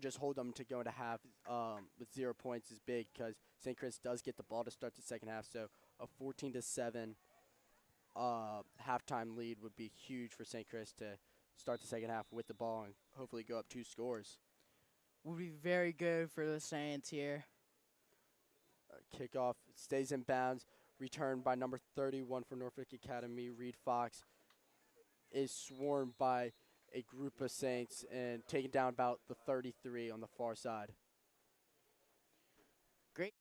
just hold them to go into half with 0 points is big because St. Chris does get the ball to start the second half. So a 14-7 halftime lead would be huge for St. Chris to start the second half with the ball and hopefully go up 2 scores. Would be very good for the Saints here. Kickoff stays in bounds. Returned by number 31 for Norfolk Academy. Reed Fox is swarmed by a group of Saints and taken down about the 33 on the far side. Great.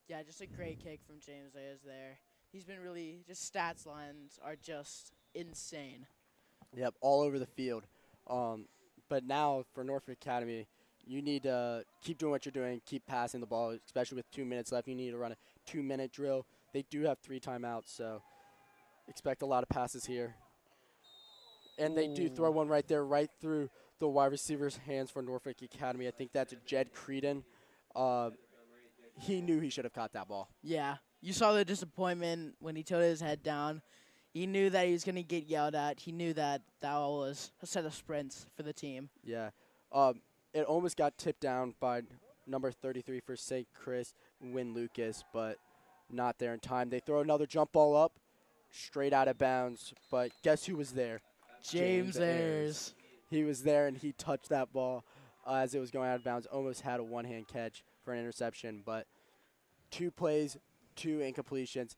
Yeah, just a great kick from James Ayers there. He's been really, just stats lines are just insane. Yep, all over the field. But now for Norfolk Academy, you need to keep doing what you're doing, keep passing the ball, especially with 2 minutes left. You need to run a 2-minute drill. They do have 3 timeouts, so expect a lot of passes here. And they do throw one right there, right through the wide receiver's hands for Norfolk Academy. I think that's Jed Creedon. He knew he should have caught that ball. Yeah, you saw the disappointment when he tilted his head down. He knew that he was going to get yelled at. He knew that that was a set of sprints for the team. Yeah. It almost got tipped down by number 33 for St. Chris, Win Lucas, but not there in time. They throw another jump ball up, straight out of bounds. But guess who was there? James Ayers. He was there, and he touched that ball as it was going out of bounds. Almost had a one-hand catch for an interception, but 2 plays, 2 incompletions.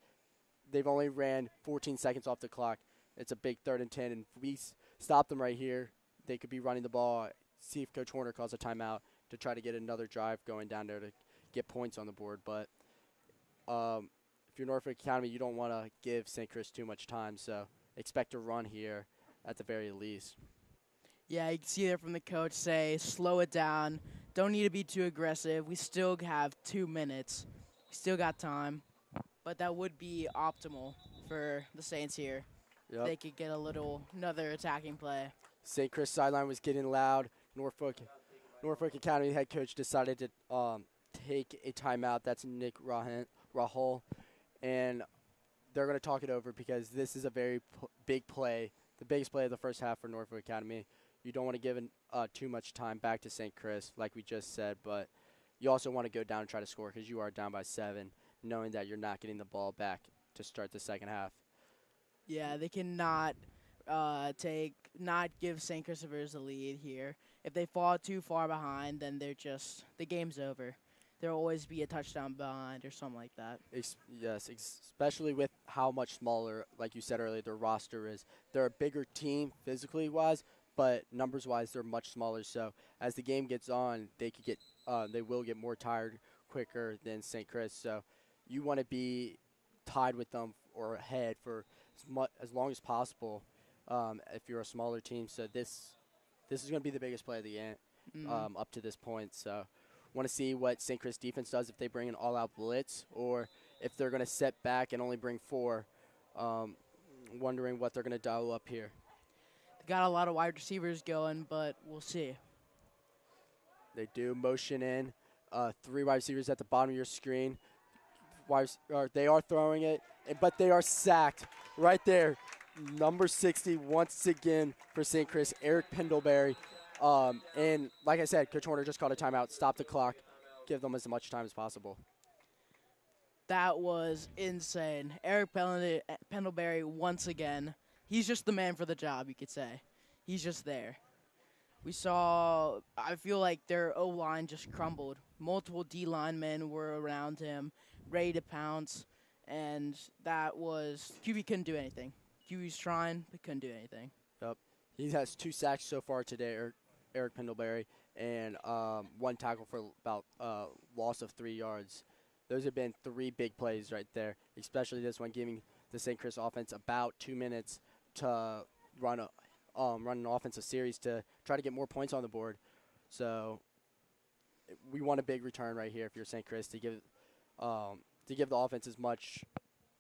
They've only ran 14 seconds off the clock. It's a big 3rd and 10, and if we stop them right here, they could be running the ball, see if Coach Horner calls a timeout to try to get another drive going down there to get points on the board. But if you're Norfolk Academy, you don't want to give St. Chris too much time, so expect a run here at the very least. Yeah, you can see there from the coach say, slow it down. Don't need to be too aggressive. We still have 2 minutes. We still got time. But that would be optimal for the Saints here. Yep. They could get another attacking play. St. Chris sideline was getting loud. Norfolk Academy head coach decided to take a timeout. That's Nick Rahul. And they're going to talk it over because this is a very big play, the biggest play of the first half for Norfolk Academy. You don't want to give too much time back to St. Chris, like we just said, but you also want to go down and try to score because you are down by 7, knowing that you're not getting the ball back to start the second half. Yeah, they cannot not give St. Christopher's the lead here. If they fall too far behind, then the game's over. There'll always be a touchdown behind or something like that. Yes, especially with how much smaller, like you said earlier, their roster is. They're a bigger team physically wise, but numbers wise they're much smaller. So as the game gets on, they will get more tired quicker than St. Chris. So you want to be tied with them or ahead for as long as possible if you're a smaller team. So this is going to be the biggest play of the game up to this point. So want to see what St. Chris defense does, if they bring an all-out blitz or if they're going to set back and only bring 4. Wondering what they're going to dial up here. They got a lot of wide receivers going, but we'll see. They do motion in. 3 wide receivers at the bottom of your screen. They are throwing it, but they are sacked right there. Number 60 once again for St. Chris, Eric Pendlebury. And like I said, Coach Horner just called a timeout. Stop the clock. Give them as much time as possible. That was insane. Eric Pendlebury once again. He's just the man for the job, you could say. He's just there. I feel like their O-line just crumbled. Multiple D linemen were around him, ready to pounce, and QB couldn't do anything. QB's trying, but couldn't do anything. Yep. He has 2 sacks so far today, Eric Pendlebury, and 1 tackle for about loss of 3 yards. Those have been 3 big plays right there, especially this one, giving the St. Chris offense about 2 minutes to run an offensive series to try to get more points on the board. So we want a big return right here if you're St. Chris to give the offense as much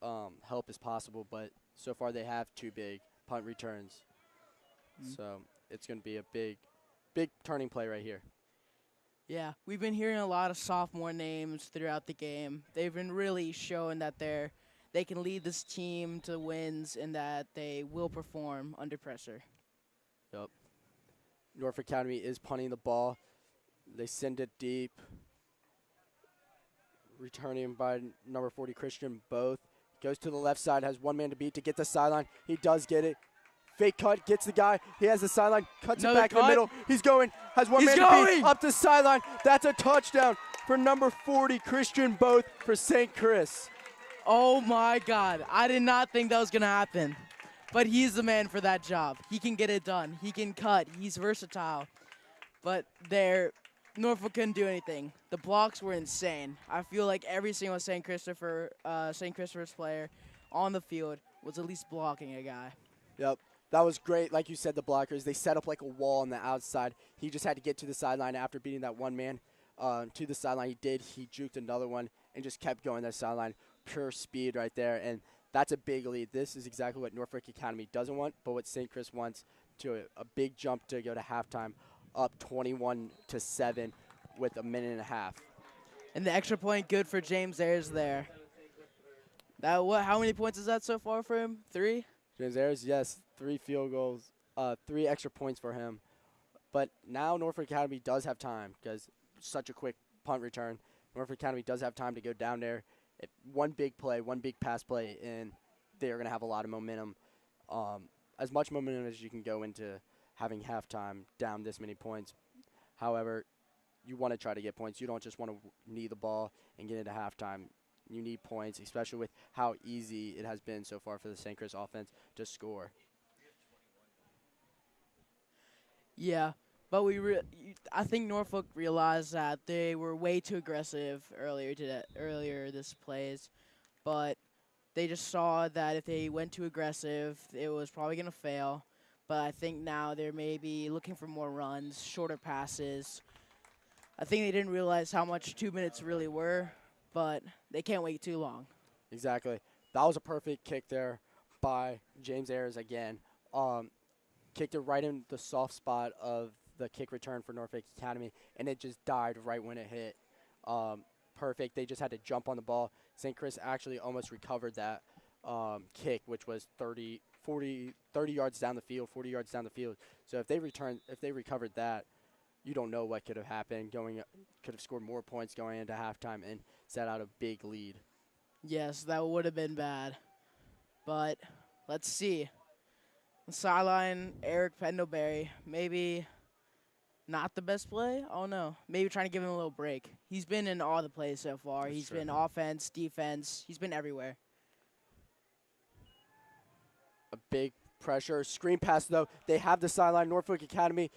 help as possible. But so far they have 2 big punt returns. So it's going to be a big turning play right here. Yeah, we've been hearing a lot of sophomore names throughout the game. They've been really showing that they can lead this team to wins and that they will perform under pressure. Yep. Norfolk Academy is punting the ball. They send it deep. Returning by number 40, Christian Both. Goes to the left side, has one man to beat to get the sideline. He does get it. Fake cut, gets the guy. He has the sideline, cuts Another it back in cut. the middle. He's going, has one He's man to beat going! up the sideline. That's a touchdown for number 40, Christian Both for St. Chris. Oh my God, I did not think that was going to happen. But he's the man for that job. He can get it done. He can cut. He's versatile. But Norfolk couldn't do anything. The blocks were insane. I feel like every single St. Christopher's player on the field was at least blocking a guy. Yep. That was great. Like you said, the blockers, they set up like a wall on the outside. He just had to get to the sideline after beating that one man to the sideline. He did. He juked another one and just kept going that sideline. Pure speed right there. And that's a big lead. This is exactly what Norfolk Academy doesn't want, but what St. Chris wants, to a big jump to go to halftime, up 21-7 with a minute and a half. And the extra point good for James Ayers there. How many points is that so far for him? 3? James Ayers, yes, 3 field goals, 3 extra points for him. But now Norfolk Academy does have time because such a quick punt return. Norfolk Academy does have time to go down there. One big play, one big pass play, and they are going to have a lot of momentum. As much momentum as you can go into having halftime down this many points. However, you want to try to get points. You don't just want to knee the ball and get into halftime. You need points, especially with how easy it has been so far for the St. Chris offense to score. Yeah, but I think Norfolk realized that they were way too aggressive earlier this plays, but they just saw that if they went too aggressive, it was probably going to fail. But I think now they're maybe looking for more runs, shorter passes. I think they didn't realize how much 2 minutes really were, but they can't wait too long. Exactly. That was a perfect kick there by James Ayers again. Kicked it right in the soft spot of the kick return for Norfolk Academy, and it just died right when it hit. Perfect. They just had to jump on the ball. St. Chris actually almost recovered that kick, which was 30 yards down the field, 40 yards down the field. So if they recovered that, you don't know what could have happened. Could have scored more points going into halftime and set out a big lead. Yes, that would have been bad. But let's see. The sideline, Eric Pendlebury, maybe not the best play. I don't know. Maybe trying to give him a little break. He's been in all the plays so far. That's He's true. been offense, defense. He's been everywhere. A big pressure. Screen pass, though. They have the sideline. Norfolk Academy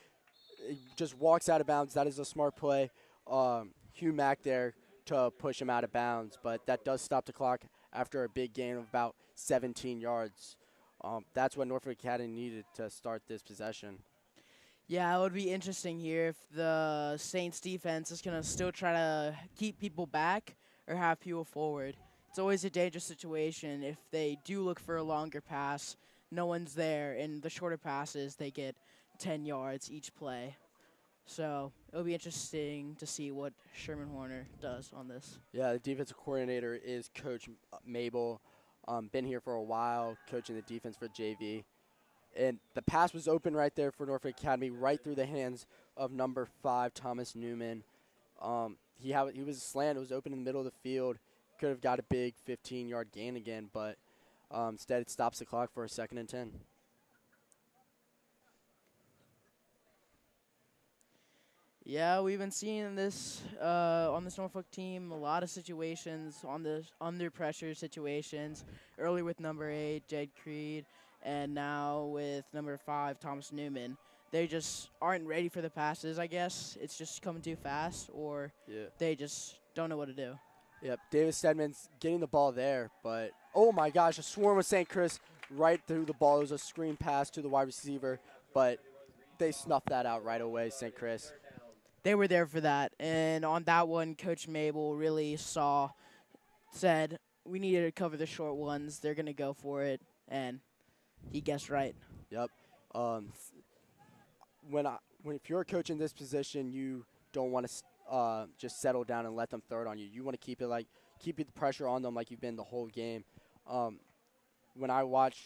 just walks out of bounds. That is a smart play. Hugh Mack there to push him out of bounds, but that does stop the clock after a big gain of about 17 yards. That's what Norfolk Academy needed to start this possession. Yeah, it would be interesting here if the Saints defense is going to still try to keep people back or have people forward. It's always a dangerous situation if they do look for a longer pass, no one's there, and the shorter passes, they get 10 yards each play. So it'll be interesting to see what Sherman Horner does on this. Yeah, the defensive coordinator is Coach Mabel. Been here for a while, coaching the defense for JV. And the pass was open right there for Norfolk Academy, right through the hands of number 5, Thomas Newman. He was slant. It was open in the middle of the field. Could have got a big 15-yard gain again, but instead it stops the clock for a 2nd and 10. Yeah, we've been seeing this on this Norfolk team, a lot of situations on the under pressure situations. Early with number 8, Jed Creed, and now with number 5, Thomas Newman. They just aren't ready for the passes, I guess. It's just coming too fast, or they just don't know what to do. Yep, Davis Stedman's getting the ball there, but oh my gosh, a swarm of St. Chris right through the ball. It was a screen pass to the wide receiver, but they snuffed that out right away, St. Chris. They were there for that, and on that one, Coach Mabel really said, we needed to cover the short ones. They're going to go for it, and he guessed right. Yep. If you're a coach in this position, you don't want to just settle down and let them throw it on you. You want to keep the pressure on them like you've been the whole game. Um, when I watch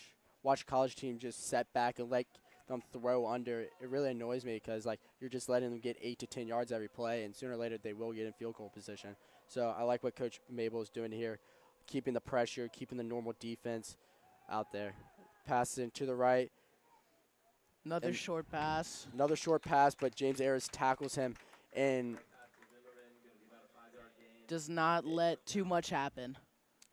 college team just set back and let them throw under, it really annoys me because like you're just letting them get 8 to 10 yards every play, and sooner or later they will get in field goal position. So I like what Coach Mabel is doing here, keeping the pressure, keeping the normal defense out there. Passing to the right, Another and short pass. another short pass, but James Ayers tackles him, and Does not let too much happen.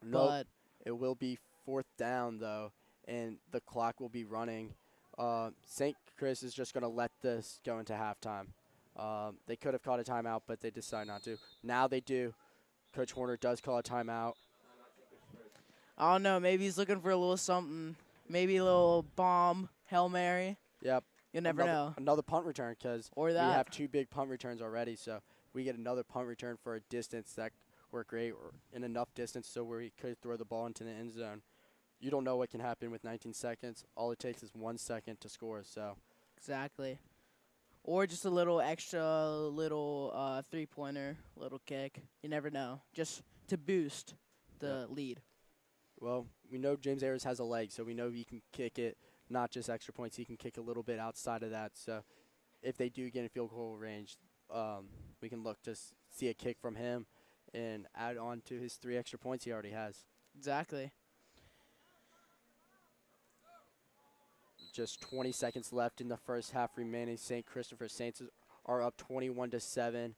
nope, But it will be fourth down though, and the clock will be running. St. Chris is just going to let this go into halftime. They could have called a timeout, but they decide not to. Now they do. Coach Horner does call a timeout. I don't know. Maybe he's looking for a little something. Maybe a little bomb, Hail Mary. Yep. You never know. Another punt return because Or we that. have 2 big punt returns already. So if we get another punt return for a distance that work great or in enough distance so where we could throw the ball into the end zone. You don't know what can happen with 19 seconds. All it takes is 1 second to score. So Exactly. Or just a little extra little 3-pointer, little kick. You never know. Just to boost yep. the lead. Well, we know James Ayers has a leg, so we know he can kick it, not just extra points. He can kick a little bit outside of that. So if they do get in field goal range, we can look to see a kick from him and add on to his 3 extra points he already has. Exactly. Just 20 seconds left in the first half remaining. St. Christopher Saints are up 21-7.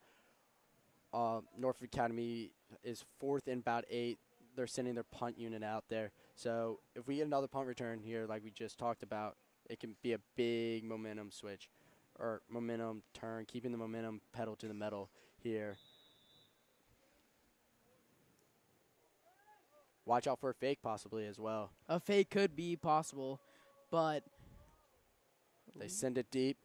Norfolk Academy is fourth in about 8. They're sending their punt unit out there. So if we get another punt return here, like we just talked about, it can be a big momentum switch or momentum turn, keeping the momentum pedal to the metal here. Watch out for a fake possibly as well. A fake could be possible, but They send it deep.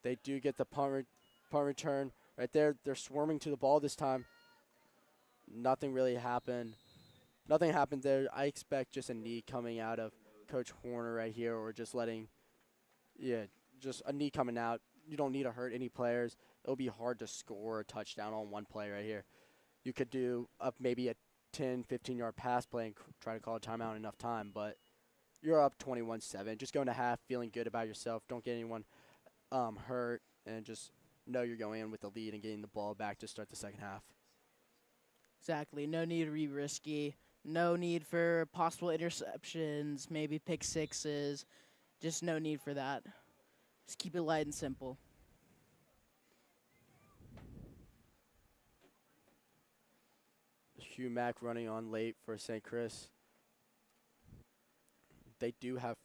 They do get the punt return right there. They're swarming to the ball this time. Nothing really happened. Nothing happened there. I expect just a knee coming out of Coach Horner right here, or just just a knee coming out. You don't need to hurt any players. It'll be hard to score a touchdown on one play right here. You could do maybe a 10, 15-yard pass play and try to call a timeout in enough time, but you're up 21-7. Just going to half feeling good about yourself. Don't get anyone hurt, and just know you're going in with the lead and getting the ball back to start the second half. exactly. No need to be risky. No need for possible interceptions, maybe pick sixes. Just no need for that. Just keep it light and simple. Hugh Mack running on late for St. Chris. They do have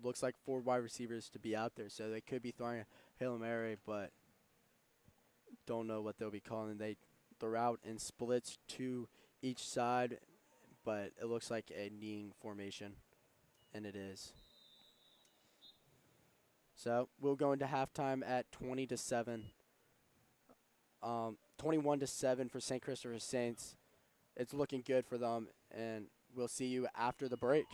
looks like 4 wide receivers to be out there, so they could be throwing a Hail Mary, but don't know what they'll be calling. They're out in splits to each side, but it looks like a kneeing formation, and it is. So we'll go into halftime at 20-7. 21-7 for St. Christopher Saints. It's looking good for them, and we'll see you after the break.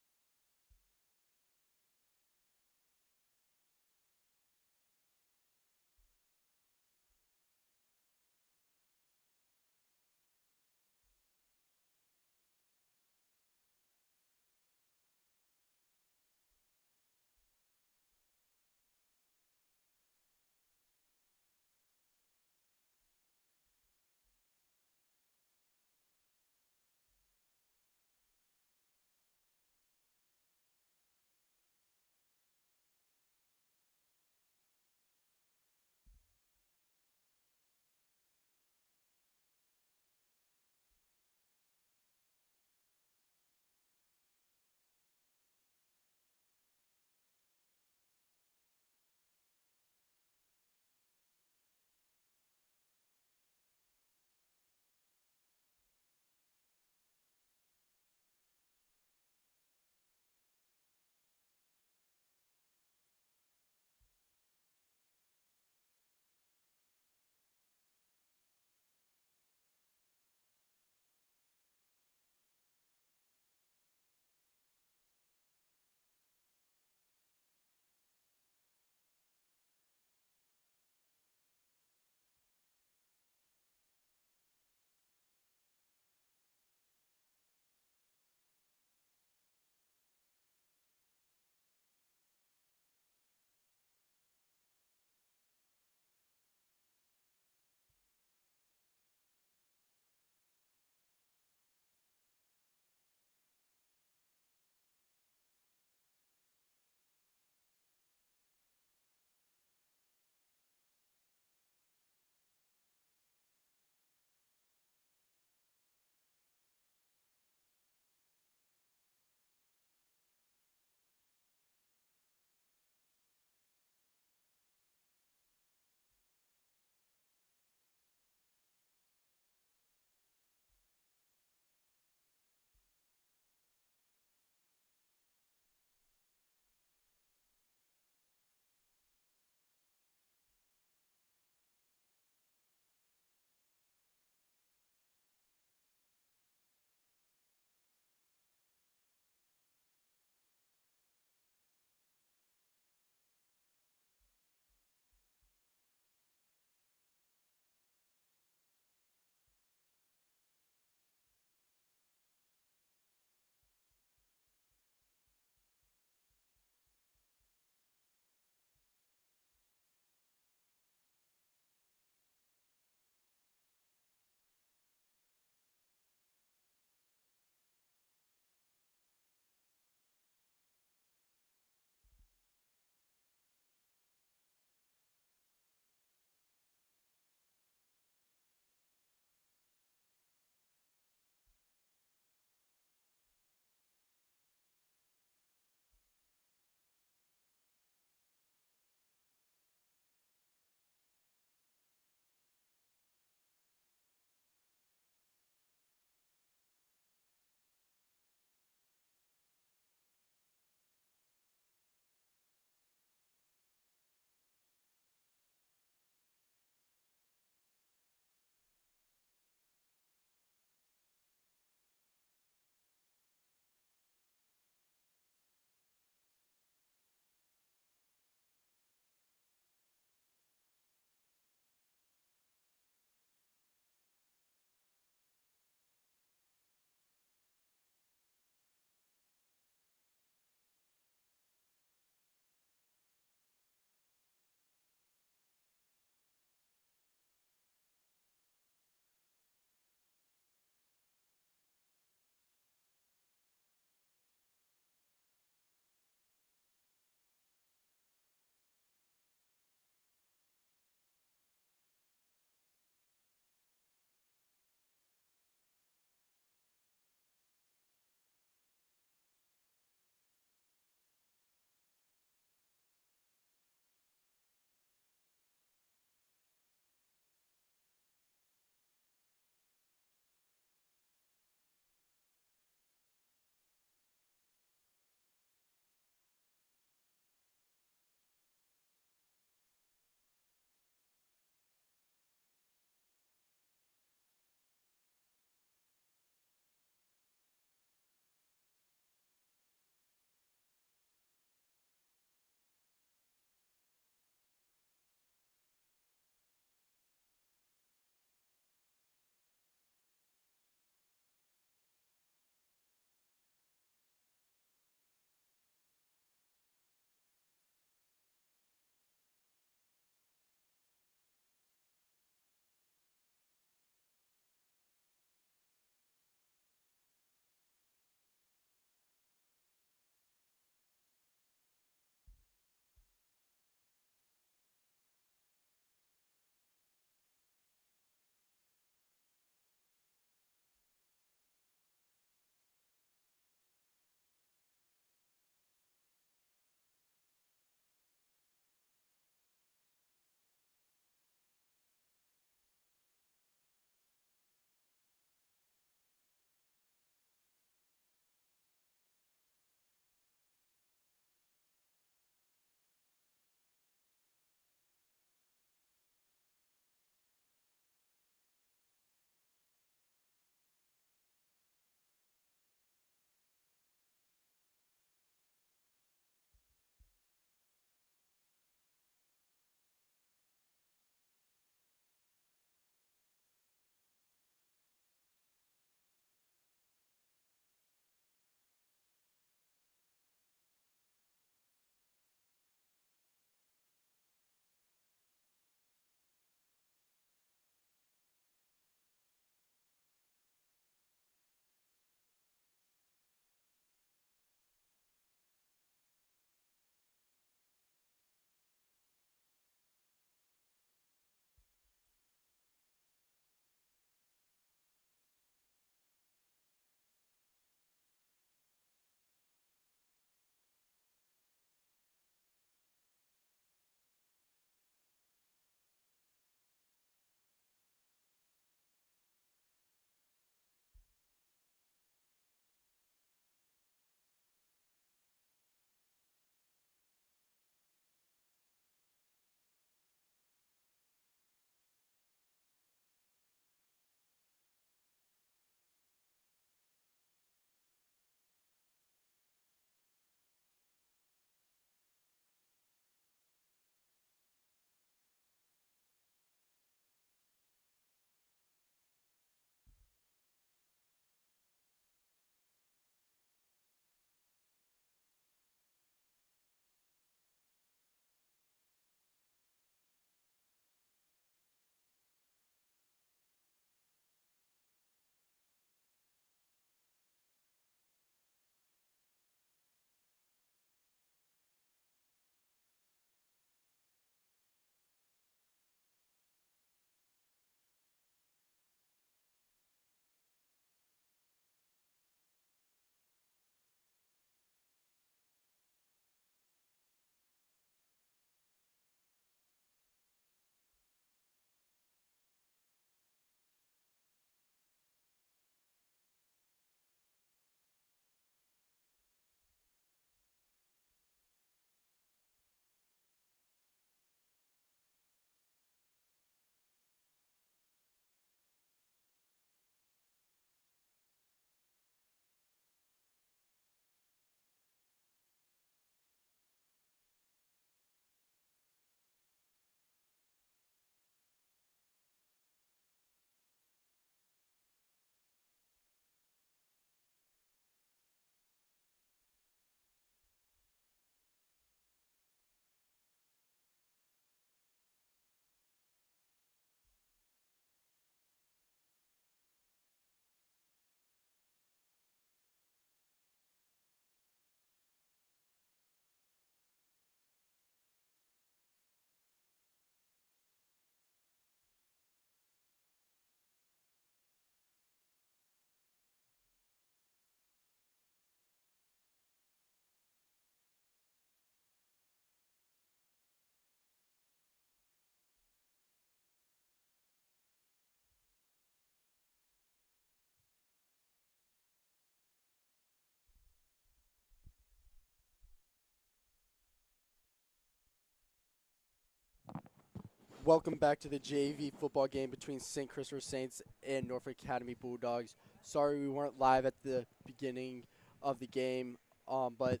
Welcome back to the JV football game between St. Christopher Saints and Norfolk Academy Bulldogs. Sorry we weren't live at the beginning of the game, but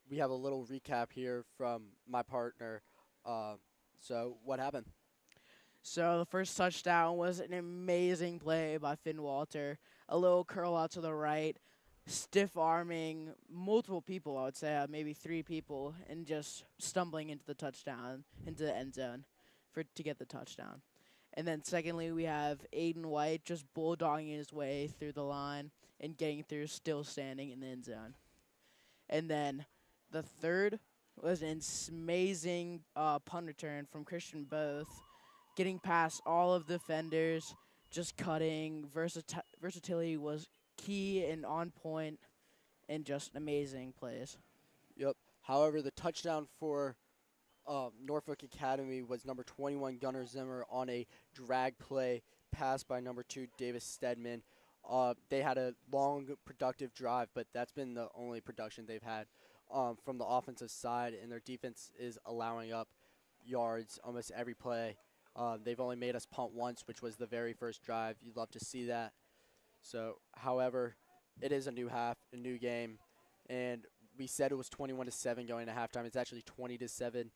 we have a little recap here from my partner. So what happened? So the first touchdown was an amazing play by Finn Walter. A little curl out to the right, stiff arming multiple people, I would say, maybe three people, and just stumbling into the touchdown, into the end zone to get the touchdown. And then secondly, we have Aiden White just bulldogging his way through the line and getting through, still standing in the end zone. And then the third was an amazing punt return from Christian Both, getting past all of the defenders, just cutting. Versatility was key and on point, and just amazing plays. Yep. However, the touchdown for Norfolk Academy was number 21 Gunnar Zimmer on a drag play pass by number 2 Davis Stedman. They had a long, productive drive, but that's been the only production they've had from the offensive side, and their defense is allowing up yards almost every play. They've only made us punt once, which was the very first drive. You'd love to see that. So, however, it is a new half, a new game, and we said it was 21-7 going to halftime. It's actually 20-7.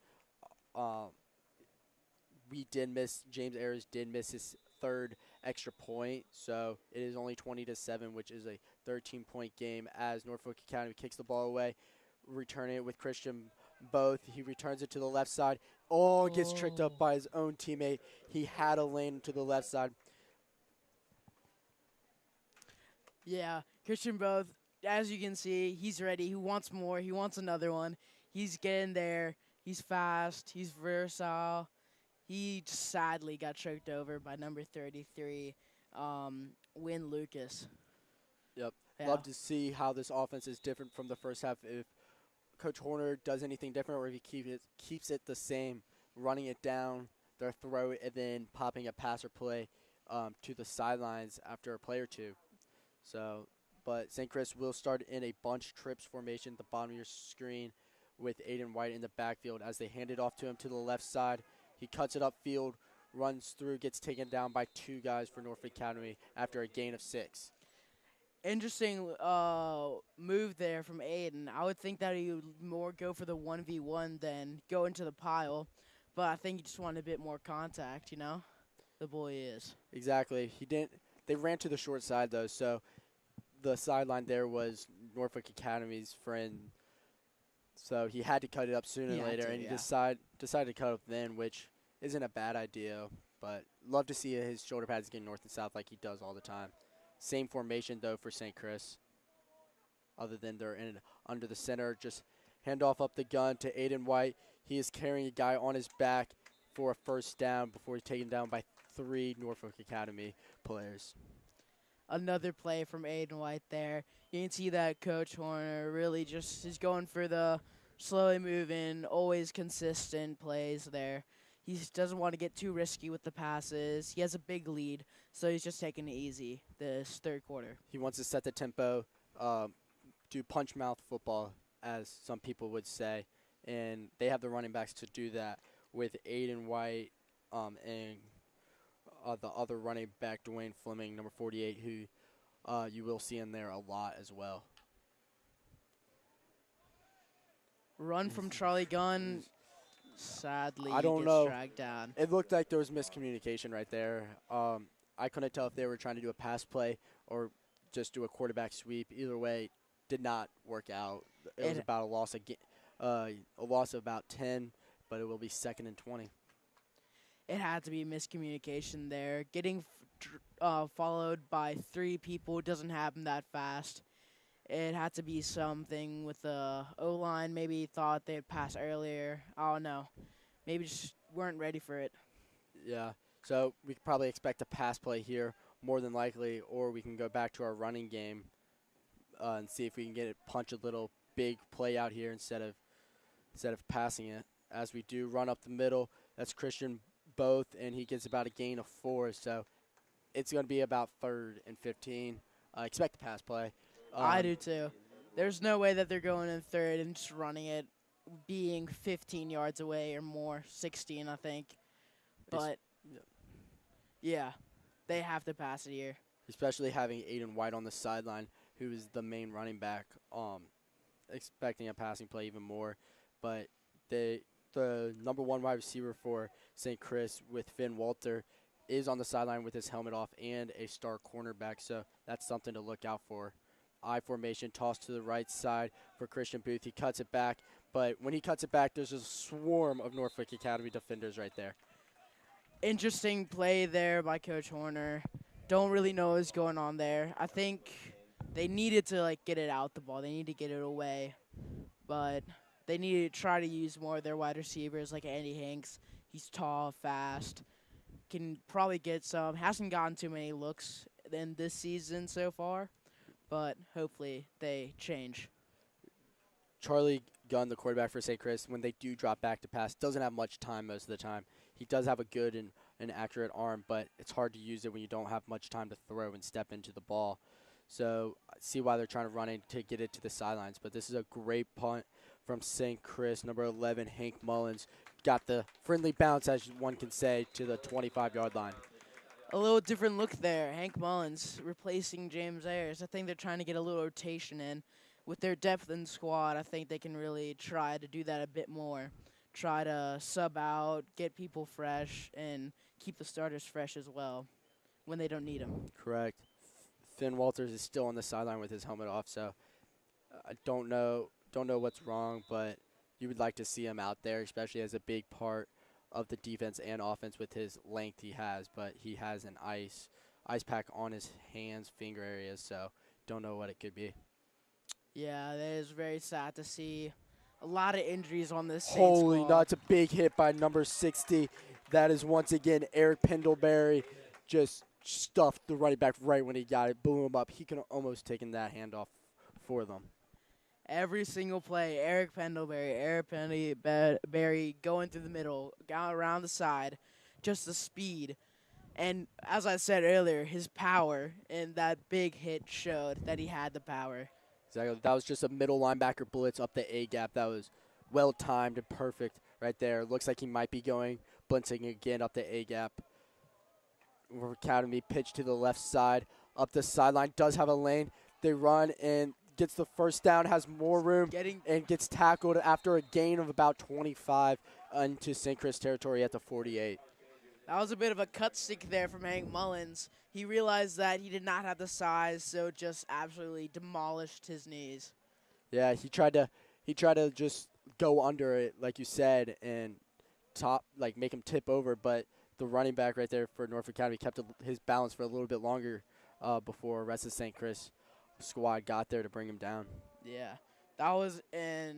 Um, we did miss, James Ayers did miss his third extra point, so it is only 20-7, which is a 13-point game as Norfolk Academy kicks the ball away, returning it with Christian Both. He returns it to the left side. Oh, gets tricked up by his own teammate. He had a lane to the left side. Yeah, Christian Both, as you can see, he's ready. He wants more. He wants another one. He's getting there. He's fast. He's versatile. He sadly got choked over by number 33, Win Lucas. Yep. Yeah. Love to see how this offense is different from the first half. If Coach Horner does anything different or if he keeps it the same, running it down their throat and then popping a pass or play to the sidelines after a play or two. So, but St. Chris will start in a bunch trips formation at the bottom of your screen with Aiden White in the backfield as they hand it off to him to the left side. He cuts it upfield, runs through, gets taken down by 2 guys for Norfolk Academy after a gain of 6. Interesting move there from Aiden. I would think that he would more go for the 1v1 than go into the pile, but I think he just wanted a bit more contact, you know? The boy is. Exactly. He didn't. They ran to the short side though, so the sideline there was Norfolk Academy's friend. So he had to cut it up sooner or later, and he decided to cut up then, which isn't a bad idea. But love to see his shoulder pads getting north and south like he does all the time. Same formation though for St. Chris. Other than they're in under the center, just hand off up the gun to Aiden White. He is carrying a guy on his back for a first down before he's taken down by 3 Norfolk Academy players. Another play from Aiden White there. You can see that Coach Horner really just is going for the slowly moving, always consistent plays there. He doesn't want to get too risky with the passes. He has a big lead, so he's just taking it easy this third quarter. He wants to set the tempo, do punch mouth football, as some people would say, and they have the running backs to do that with Aiden White and the other running back, Dwayne Fleming, number 48, who you will see in there a lot as well. Run from Charlie Gunn, sadly, I don't gets know. dragged down. It looked like there was miscommunication right there. I couldn't tell if they were trying to do a pass play or just do a quarterback sweep. Either way, did not work out. It was about a loss of about 10, but it will be 2nd and 20. It had to be miscommunication there. Getting followed by 3 people doesn't happen that fast. It had to be something with the O-line. Maybe thought they'd pass earlier. I don't know. Maybe just weren't ready for it. Yeah, so we could probably expect a pass play here more than likely, or we can go back to our running game and see if we can get it punch a little big play out here instead of passing it. As we do run up the middle, that's Christian Both, and he gets about a gain of 4, so it's going to be about 3rd and 15. Expect the pass play. I do too. There's no way that they're going in 3rd and just running it, being 15 yards away or more, 16, I think. Es- But yeah, they have to pass it here. Especially having Aiden White on the sideline, who is the main running back. Expecting a passing play even more, but the number one wide receiver for St. Chris with Finn Walter is on the sideline with his helmet off and a star cornerback, so that's something to look out for. I formation, toss to the right side for Christian Booth. He cuts it back, but when he cuts it back, there's a swarm of Norfolk Academy defenders right there. Interesting play there by Coach Horner. Don't really know what's going on there. I think they needed to like get it out the ball. They need to get it away, but they need to try to use more of their wide receivers like Andy Hanks. He's tall, fast, can probably get some. Hasn't gotten too many looks in this season so far, but hopefully they change. Charlie Gunn, the quarterback for St. Chris, when they do drop back to pass, doesn't have much time most of the time. He does have a good and accurate arm, but it's hard to use it when you don't have much time to throw and step into the ball. So I see why they're trying to run it to get it to the sidelines. But this is a great punt from St. Chris. Number 11, Hank Mullins, got the friendly bounce, as one can say, to the 25-yard line. A little different look there. Hank Mullins replacing James Ayers. I think they're trying to get a little rotation in. With their depth in squad, I think they can really try to do that a bit more. Try to sub out, get people fresh, and keep the starters fresh as well when they don't need them. Correct. Finn Walters is still on the sideline with his helmet off, so I don't know what's wrong, but you would like to see him out there, especially as a big part of the defense and offense with his length he has. But he has an ice pack on his hands, finger areas, so don't know what it could be. Yeah, that is very sad to see. A lot of injuries on this Saints Holy squad. nuts, a big hit by number 60. That is once again Eric Pendlebury just stuffed the running back right when he got it, blew him up. He could have almost taken that handoff for them. Every single play, Eric Pendlebury going through the middle, going around the side, just the speed. And as I said earlier, his power in that big hit showed that he had the power. Exactly. That was just a middle linebacker blitz up the A gap. That was well timed and perfect right there. Looks like he might be going blitzing again up the A gap. Academy pitch to the left side. Up the sideline. Does have a lane. They run and gets the first down. Has more room and gets tackled after a gain of about 25 into St. Chris territory at the 48. That was a bit of a cut stick there from Hank Mullins. He realized that he did not have the size, so just absolutely demolished his knees. Yeah, he tried to just go under it, like you said, and make him tip over, but the running back right there for Norfolk Academy kept his balance for a little bit longer before the rest of St. Chris squad got there to bring him down. Yeah, that was a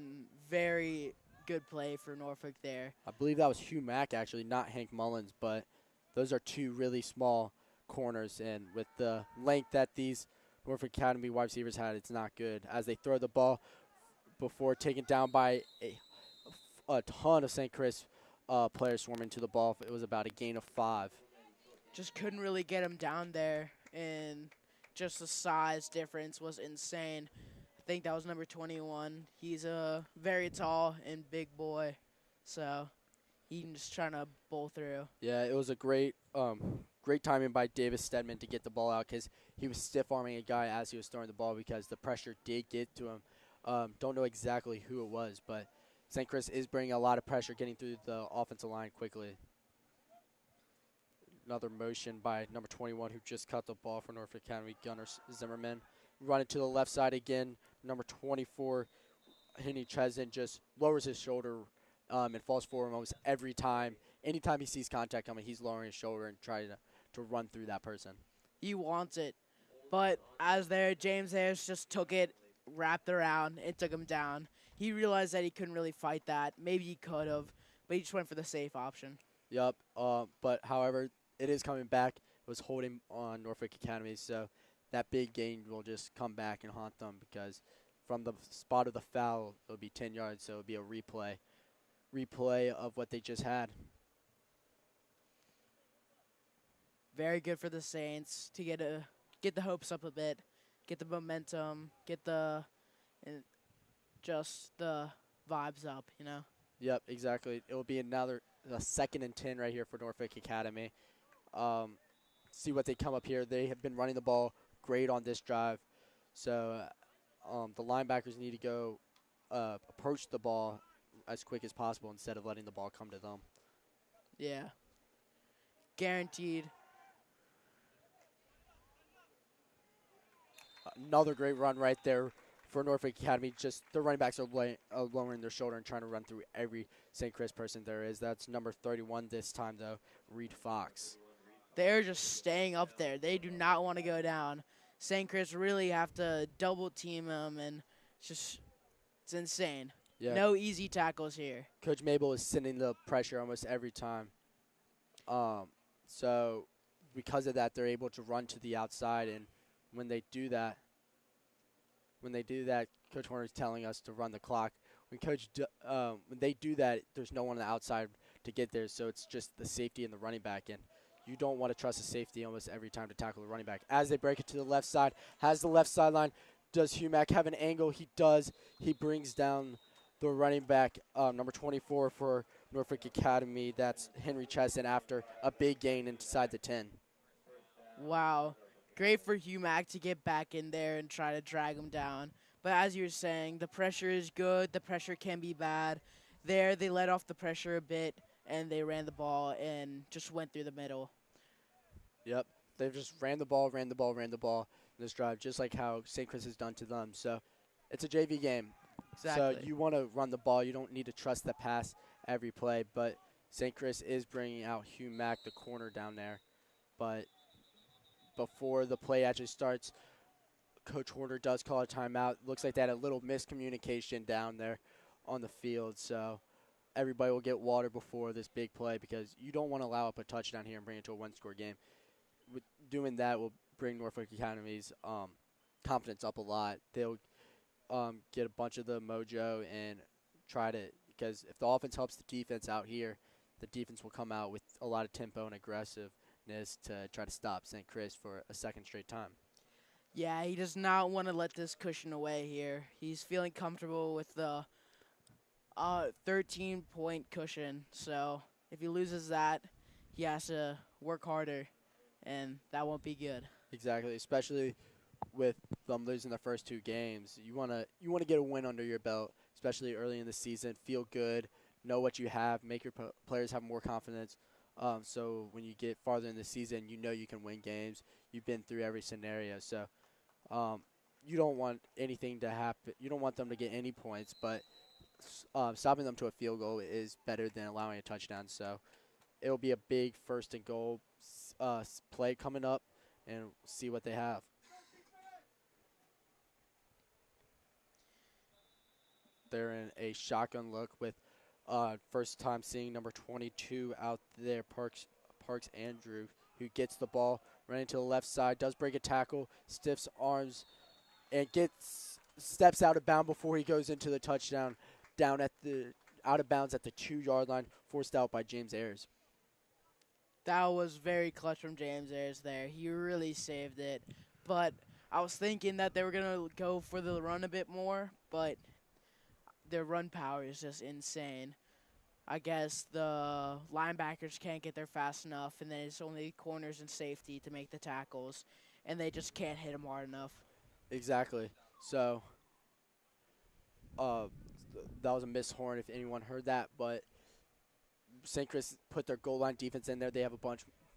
very good play for Norfolk there. I believe that was Hugh Mack, actually, not Hank Mullins, but those are two really small corners, and with the length that these Norfolk Academy wide receivers had, it's not good. As they throw the ball before taken down by a ton of St. Chris players swarming to the ball. It was about a gain of 5. Just couldn't really get him down there, and just the size difference was insane. I think that was number 21. He's a very tall and big boy, so he's just trying to bowl through. Yeah, it was a great timing by Davis Stedman to get the ball out because he was stiff-arming a guy as he was throwing the ball because the pressure did get to him. Don't know exactly who it was, but St. Chris is bringing a lot of pressure getting through the offensive line quickly. Another motion by number 21 who just cut the ball for Norfolk Academy, Gunnar Zimmerman. Run it to the left side again. Number 24, Henny Chesden, just lowers his shoulder and falls forward almost every time. Anytime he sees contact coming, he's lowering his shoulder and trying to run through that person. He wants it. But as there, James Harris just took it, wrapped around, and took him down. He realized that he couldn't really fight that. Maybe he could have, but he just went for the safe option. Yep. But, however, it is coming back. It was holding on Norfolk Academy, so that big gain will just come back and haunt them because from the spot of the foul, it'll be 10 yards, so it'll be a replay of what they just had. Very good for the Saints to get the hopes up a bit, get the momentum, just the vibes up, you know. Yep, exactly. It will be another a 2nd and 10 right here for Norfolk Academy. Um, see what they come up here. They have been running the ball great on this drive. So the linebackers need to go approach the ball as quick as possible instead of letting the ball come to them. Yeah, guaranteed. Another great run right there for Norfolk Academy. Just the running backs are lowering their shoulder and trying to run through every St. Chris person there is. That's number 31 this time, though, Reed Fox. They're just staying up there. They do not want to go down. St. Chris really have to double team them, and it's insane. Yeah, No easy tackles here. Coach Mabel is sending the pressure almost every time. Um, so because of that, they're able to run to the outside, and when they do that, Coach Horner is telling us to run the clock. When they do that, there's no one on the outside to get there, so it's just the safety and the running back, and you don't want to trust the safety almost every time to tackle the running back. As they break it to the left side, has the left sideline. Does Humack have an angle? He does. He brings down the running back, number 24 for Norfolk Academy. That's Henry Chesson after a big gain inside the 10. Wow. Great for Hugh Mack to get back in there and try to drag him down. But as you were saying, the pressure is good. The pressure can be bad. There, they let off the pressure a bit, and they ran the ball and just went through the middle. Yep. They've just ran the ball in this drive, just like how St. Chris has done to them. So it's a JV game. So Exactly. you want to run the ball. You don't need to trust the pass every play. But St. Chris is bringing out Hugh Mack, the corner down there. But before the play actually starts, Coach Horner does call a timeout. Looks like they had a little miscommunication down there on the field. So everybody will get water before this big play because you don't want to allow up a touchdown here and bring it to a one-score game. With doing that will bring Norfolk Academy's confidence up a lot. They'll get a bunch of the mojo and try to, because if the offense helps the defense out here, the defense will come out with a lot of tempo and aggressiveness to try to stop St. Chris for a second straight time. Yeah, he does not want to let this cushion away here. He's feeling comfortable with the 13-point cushion. So if he loses that, he has to work harder, and that won't be good. Exactly, especially with them losing the first 2 games. You wanna get a win under your belt, especially early in the season. Feel good, know what you have, make your players have more confidence. So when you get farther in the season, you know you can win games. You've been through every scenario, so um, you don't want anything to happen. You don't want them to get any points, but stopping them to a field goal is better than allowing a touchdown. So it'll be a big 1st-and-goal play coming up, and see what they have. They're in a shotgun look with first time seeing number 22 out there, Parks Andrew, who gets the ball running to the left side, does break a tackle, stiffs arms, and steps out of bounds before he goes into the touchdown, out of bounds at the 2-yard line, forced out by James Ayers. That was very clutch from James Ayers there. He really saved it. But I was thinking that they were going to go for the run a bit more, but their run power is just insane. I guess the linebackers can't get there fast enough, and then it's only corners and safety to make the tackles, and they just can't hit them hard enough. Exactly. So uh, that was a miss horn if anyone heard that, but St. Chris put their goal line defense in there. They have a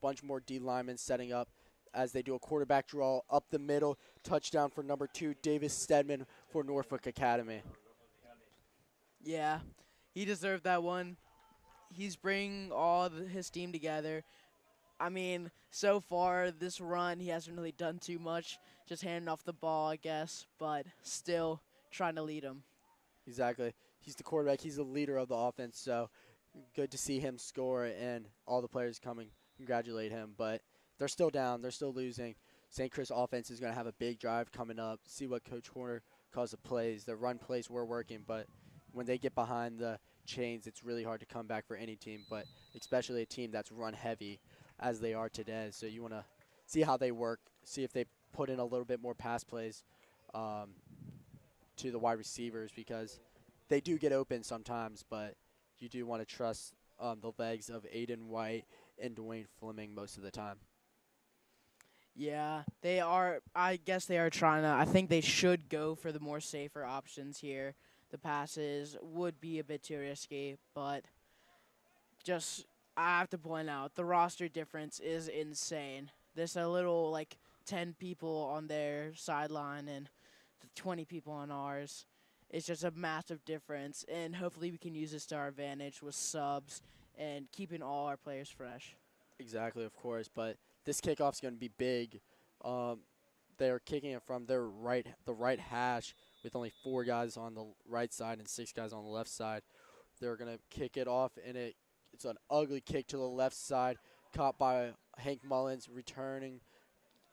bunch more D linemen setting up as they do a quarterback draw up the middle. Touchdown for number 2, Davis Stedman for Norfolk Academy. Yeah, he deserved that one. He's bringing all his team together. I mean, so far this run, he hasn't really done too much, just handing off the ball, I guess, but still trying to lead him. Exactly. He's the quarterback. He's the leader of the offense, so good to see him score and all the players coming congratulate him. But they're still down. They're still losing. St. Chris offense is going to have a big drive coming up. See what Coach Horner calls the plays. The run plays were working, but when they get behind the chains, it's really hard to come back for any team, but especially a team that's run heavy as they are today. So you want to see how they work, see if they put in a little bit more pass plays to the wide receivers because they do get open sometimes, but you do want to trust the legs of Aiden White and Dwayne Fleming most of the time. Yeah, they are. I guess they are trying to. I think they should go for the more safer options here. The passes would be a bit too risky, but just I have to point out the roster difference is insane. There's a little like 10 people on their sideline and 20 people on ours. It's just a massive difference, and hopefully we can use this to our advantage with subs and keeping all our players fresh. Exactly, of course, but this kickoff's going to be big. Um, they're kicking it from the right hash with only 4 guys on the right side and 6 guys on the left side. They're going to kick it off, and it's an ugly kick to the left side, caught by Hank Mullins, returning,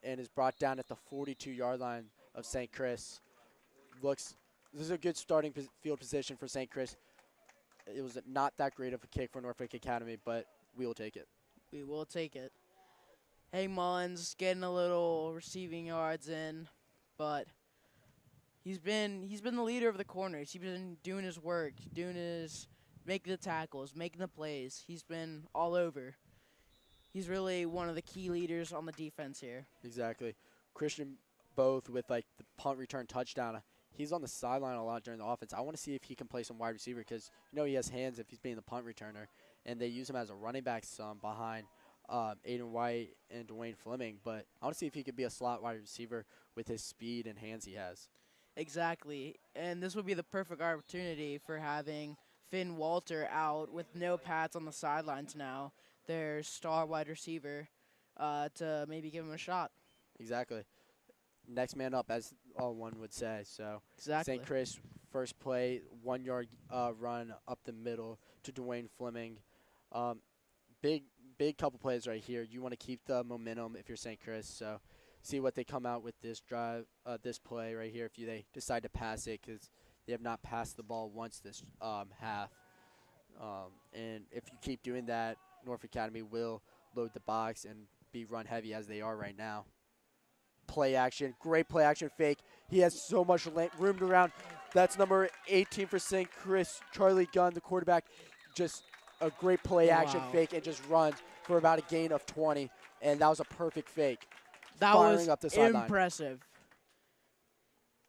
and is brought down at the 42-yard line of St. Chris. This is a good starting field position for St. Chris. It was not that great of a kick for Norfolk Academy, but we will take it. We will take it. Hey Mullins getting a little receiving yards in, but he's been the leader of the corners. He's been doing his work, making the tackles, making the plays. He's been all over. He's really one of the key leaders on the defense here. Exactly. Christian Both with like the punt return touchdown. He's on the sideline a lot during the offense. I want to see if he can play some wide receiver because he has hands if he's being the punt returner, and they use him as a running back some behind Aiden White and Dwayne Fleming. But I want to see if he could be a slot wide receiver with his speed and hands he has. Exactly. And this would be the perfect opportunity for having Finn Walter out with no pads on the sidelines now, their star wide receiver, to maybe give him a shot. Exactly. Next man up, as one would say. So Exactly. St. Chris, first play, 1 yard run up the middle to Dwayne Fleming. Um, big couple plays right here. You want to keep the momentum if you're St. Chris. So see what they come out with this drive, this play right here. If they decide to pass it, because they have not passed the ball once this half. And if you keep doing that, Norfolk Academy will load the box and be run heavy as they are right now. Play action, great play action fake. He has so much room to round. That's number 18 for St. Chris, Charlie Gunn, the quarterback. Just a great play action fake and just runs for about a gain of 20. And that was a perfect fake. That Firing was up the sideline. impressive.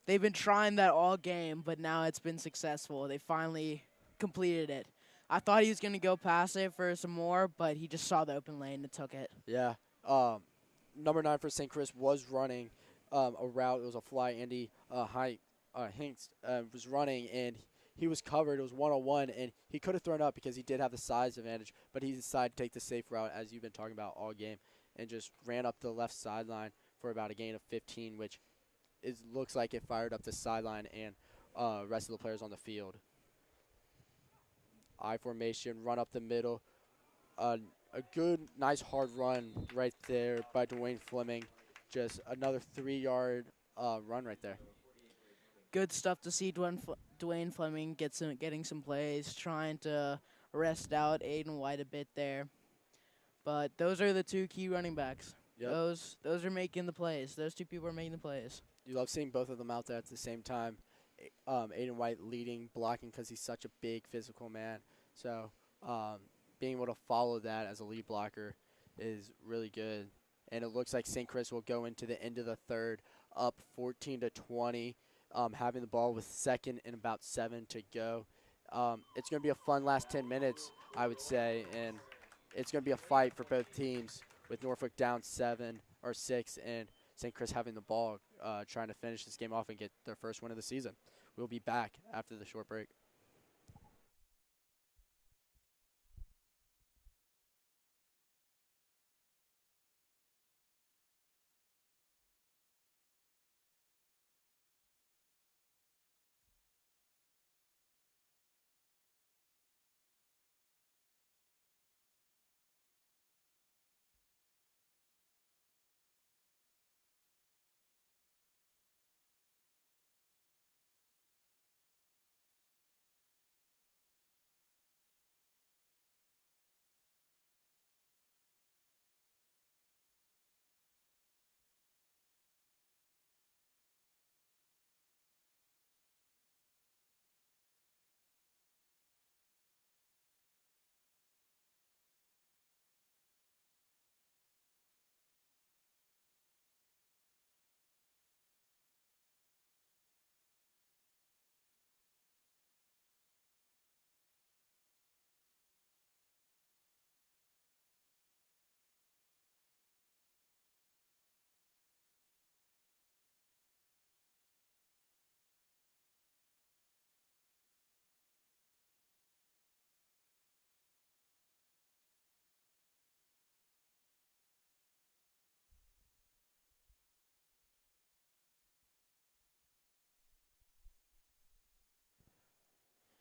They've been trying that all game, but now it's been successful. They finally completed it. I thought he was going to go past it for some more, but he just saw the open lane and took it. Yeah. Number 9 for St. Chris was running a route. It was a fly. Andy Hinks was running, and he was covered. It was 1-on-1, and he could have thrown up because he did have the size advantage, but he decided to take the safe route, as you've been talking about all game, and just ran up the left sideline for about a gain of 15, which looks like it fired up the sideline and rest of the players on the field. I formation, run up the middle. A good, nice hard run right there by Dwayne Fleming. Just another 3-yard run right there. Good stuff to see Dwayne Fleming getting some plays, trying to rest out Aiden White a bit there. But those are the two key running backs. Yep. Those are making the plays. Those two people are making the plays. You love seeing both of them out there at the same time. Aiden White leading, blocking because he's such a big physical man. So being able to follow that as a lead blocker is really good. And it looks like St. Chris will go into the end of the third up 14-20, having the ball with second and about 7 to go. It's going to be a fun last 10 minutes, I would say, and it's going to be a fight for both teams with Norfolk down 7 or 6 and St. Chris having the ball, trying to finish this game off and get their first win of the season. We'll be back after the short break.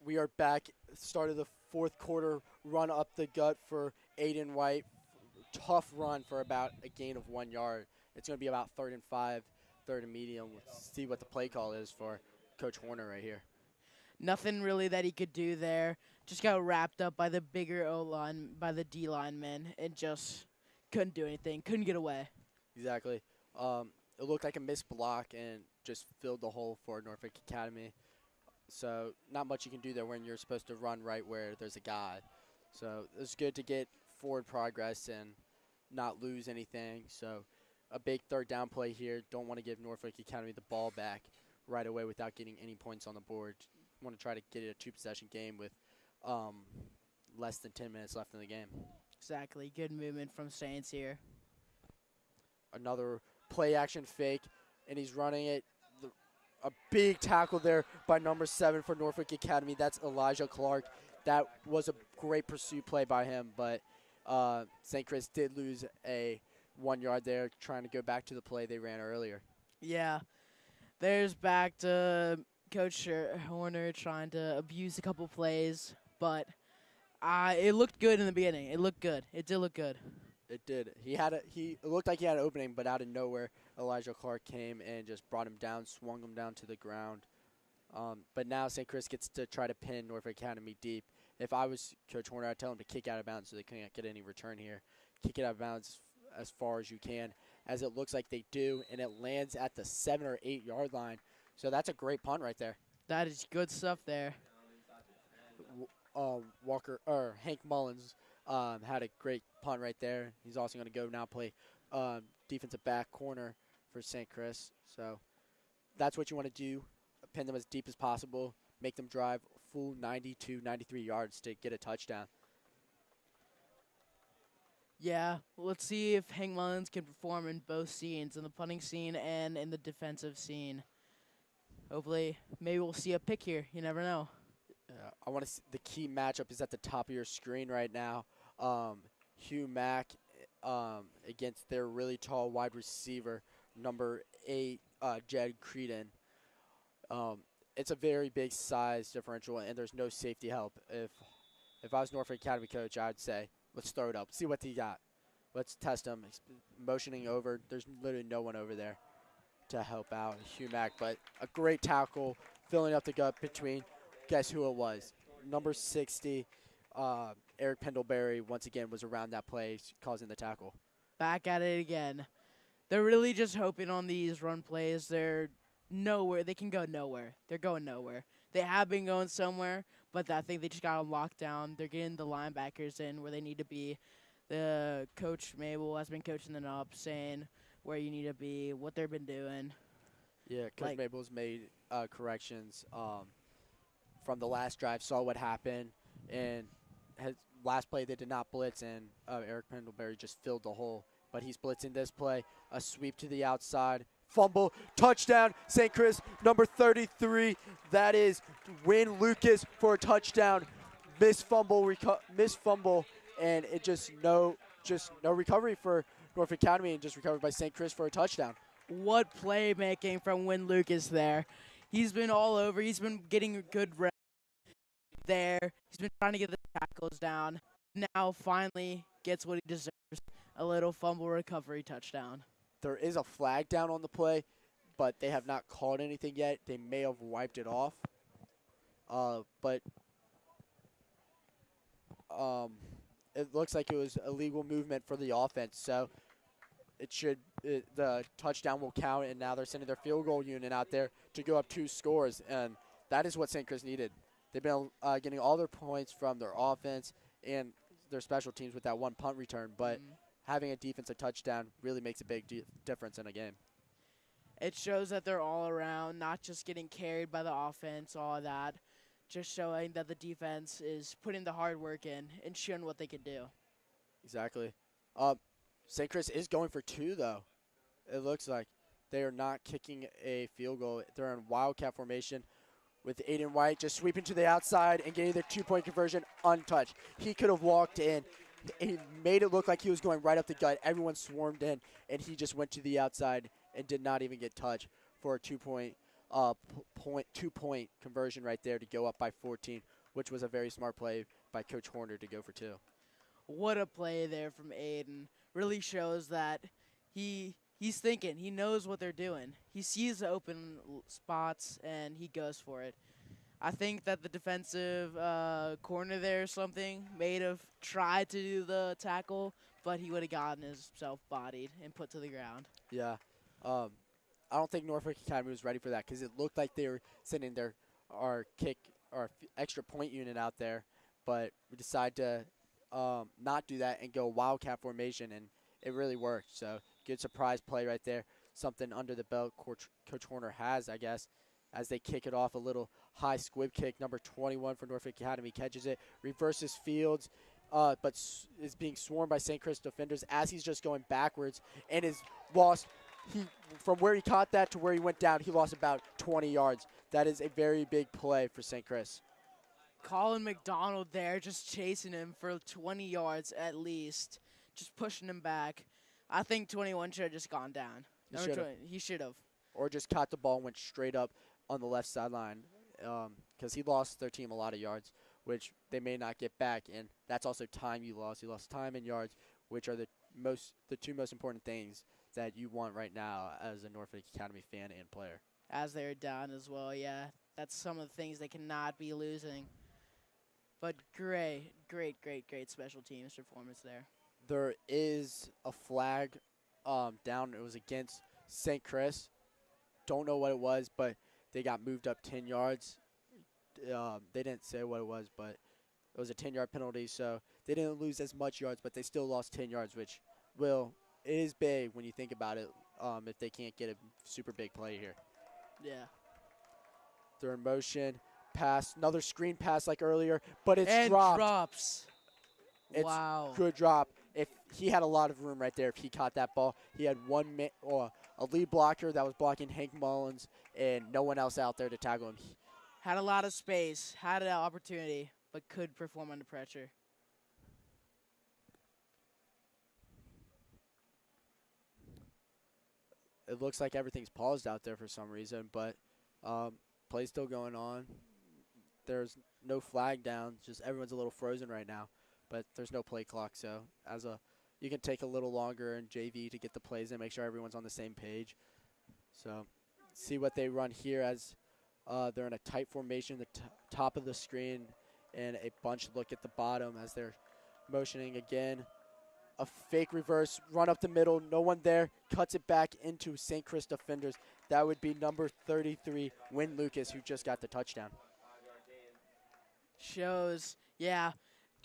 We are back. Start of the fourth quarter. Run up the gut for Aiden White. Tough run for about a gain of 1 yard. It's going to be about 3rd and 5, 3rd and medium. Let's see what the play call is for Coach Horner right here. Nothing really that he could do there. Just got wrapped up by the bigger O line, by the D lineman, and just couldn't do anything. Couldn't get away. Exactly. It looked like a missed block and just filled the hole for Norfolk Academy. So not much you can do there when you're supposed to run right where there's a guy. So it's good to get forward progress and not lose anything. So a big 3rd down play here. Don't want to give Norfolk Academy the ball back right away without getting any points on the board. Want to try to get it a 2-possession game with less than 10 minutes left in the game. Exactly. Good movement from Saints here. Another play action fake, and he's running it. A big tackle there by number 7 for Norfolk Academy. That's Elijah Clark. That was a great pursuit play by him, but St. Chris did lose a 1 yard there, trying to go back to the play they ran earlier. Yeah. There's back to Coach Horner trying to abuse a couple plays, but it looked good in the beginning. It looked good. It did look good. It did. It looked like he had an opening, but out of nowhere, Elijah Clark came and just brought him down, swung him down to the ground. But now St. Chris gets to try to pin Norfolk Academy deep. If I was Coach Horner, I'd tell him to kick out of bounds so they can't get any return here. Kick it out of bounds as far as you can, as it looks like they do, and it lands at the 7 or 8 yard line. So that's a great punt right there. That is good stuff there. Hank Mullins had a great punt right there. He's also going to go now play defensive back corner for St. Chris. So that's what you want to do. Pin them as deep as possible. Make them drive full 92, 93 yards to get a touchdown. Yeah, let's see if Hank Mullins can perform in both scenes, in the punting scene and in the defensive scene. Hopefully, maybe we'll see a pick here. You never know. I want to see the key matchup is at the top of your screen right now. Hugh Mack against their really tall wide receiver, number 8, Jed Creedon. It's a very big size differential, and there's no safety help. If I was Norfolk Academy coach, I'd say, let's throw it up, see what he got. Let's test him. Motioning over. There's literally no one over there to help out Hugh Mack, but a great tackle, filling up the gut between, guess who it was? Number 60, Eric Pendlebury, once again, was around that play, causing the tackle. Back at it again. They're really just hoping on these run plays. They're nowhere. They can go nowhere. They're going nowhere. They have been going somewhere, but I think they just got them locked down. They're getting the linebackers in where they need to be. The Coach Mabel has been coaching them up, saying where you need to be, what they've been doing. Yeah, Coach Mabel's made corrections from the last drive, saw what happened, and last play they did not blitz, and Eric Pendlebury just filled the hole. But he's blitzing this play, a sweep to the outside, fumble, touchdown, St. Chris, number 33. That is Win Lucas for a touchdown. Missed fumble, and it just no recovery for Norfolk Academy, and just recovered by St. Chris for a touchdown. What playmaking from Win Lucas there. He's been all over. He's been getting a good rep there. He's been trying to get the tackles down. Now finally gets what he deserves, a little fumble recovery touchdown. There is a flag down on the play, but they have not called anything yet. They may have wiped it off. But it looks like it was illegal movement for the offense, so the touchdown will count, and now they're sending their field goal unit out there to go up 2 scores, and that is what St. Chris needed. They've been getting all their points from their offense and their special teams with that one punt return, but having a defensive touchdown really makes a big difference in a game. It shows that they're all around, not just getting carried by the offense, all of that, just showing that the defense is putting the hard work in and showing what they can do. Exactly. St. Chris is going for 2, though. It looks like they are not kicking a field goal. They're in wildcat formation with Aiden White just sweeping to the outside and getting the 2-point conversion untouched. He could have walked in. He made it look like he was going right up the gut. Everyone swarmed in, and he just went to the outside and did not even get touched for a 2-point point 2-point conversion right there to go up by 14, which was a very smart play by Coach Horner to go for two. What a play there from Aiden. Really shows that he's thinking. He knows what they're doing. He sees the open spots and he goes for it. I think that the defensive corner there or something may have tried to do the tackle, but he would have gotten himself bodied and put to the ground. Yeah. Um, I don't think Norfolk Academy was ready for that because it looked like they were sending their our kick our extra point unit out there, but we decided to not do that and go wildcat formation, and it really worked. So good surprise play right there. Something under the belt Coach Horner has, I guess, as they kick it off a little high squib kick. Number 21 for Norfolk Academy catches it, reverses fields, but is being swarmed by St. Chris defenders as he's just going backwards and is lost. He from where he caught that to where he went down, he lost about 20 yards. That is a very big play for St. Chris. Colin McDonald there just chasing him for 20 yards at least, just pushing him back. I think 21 should have just gone down. He should have. Or just caught the ball and went straight up on the left sideline because he lost their team a lot of yards, which they may not get back. And that's also time you lost. You lost time and yards, which are the two most important things that you want right now as a Norfolk Academy fan and player. As they're down as well, yeah. That's some of the things they cannot be losing. But great special teams performance there. There is a flag down. It was against St. Chris. Don't know what it was, but they got moved up 10 yards. They didn't say what it was, but it was a 10-yard penalty, so they didn't lose as much yards, but they still lost 10 yards, which it is big when you think about it if they can't get a super big play here. Yeah. They're in motion. Pass. Another screen pass like earlier, but it's and dropped. Drops. It's wow. Good drop. If he had a lot of room right there, if he caught that ball, he had a lead blocker that was blocking Hank Mullins and no one else out there to tackle him. Had a lot of space, had an opportunity, but could perform under pressure. It looks like everything's paused out there for some reason, but play's still going on. There's no flag down, just everyone's a little frozen right now, but there's no play clock, so you can take a little longer in JV to get the plays in, make sure everyone's on the same page. So see what they run here as they're in a tight formation, the top of the screen, and a bunch look at the bottom as they're motioning again. A fake reverse, run up the middle, no one there, cuts it back into St. Chris defenders. That would be number 33, Win Lucas, who just got the touchdown. Shows, yeah.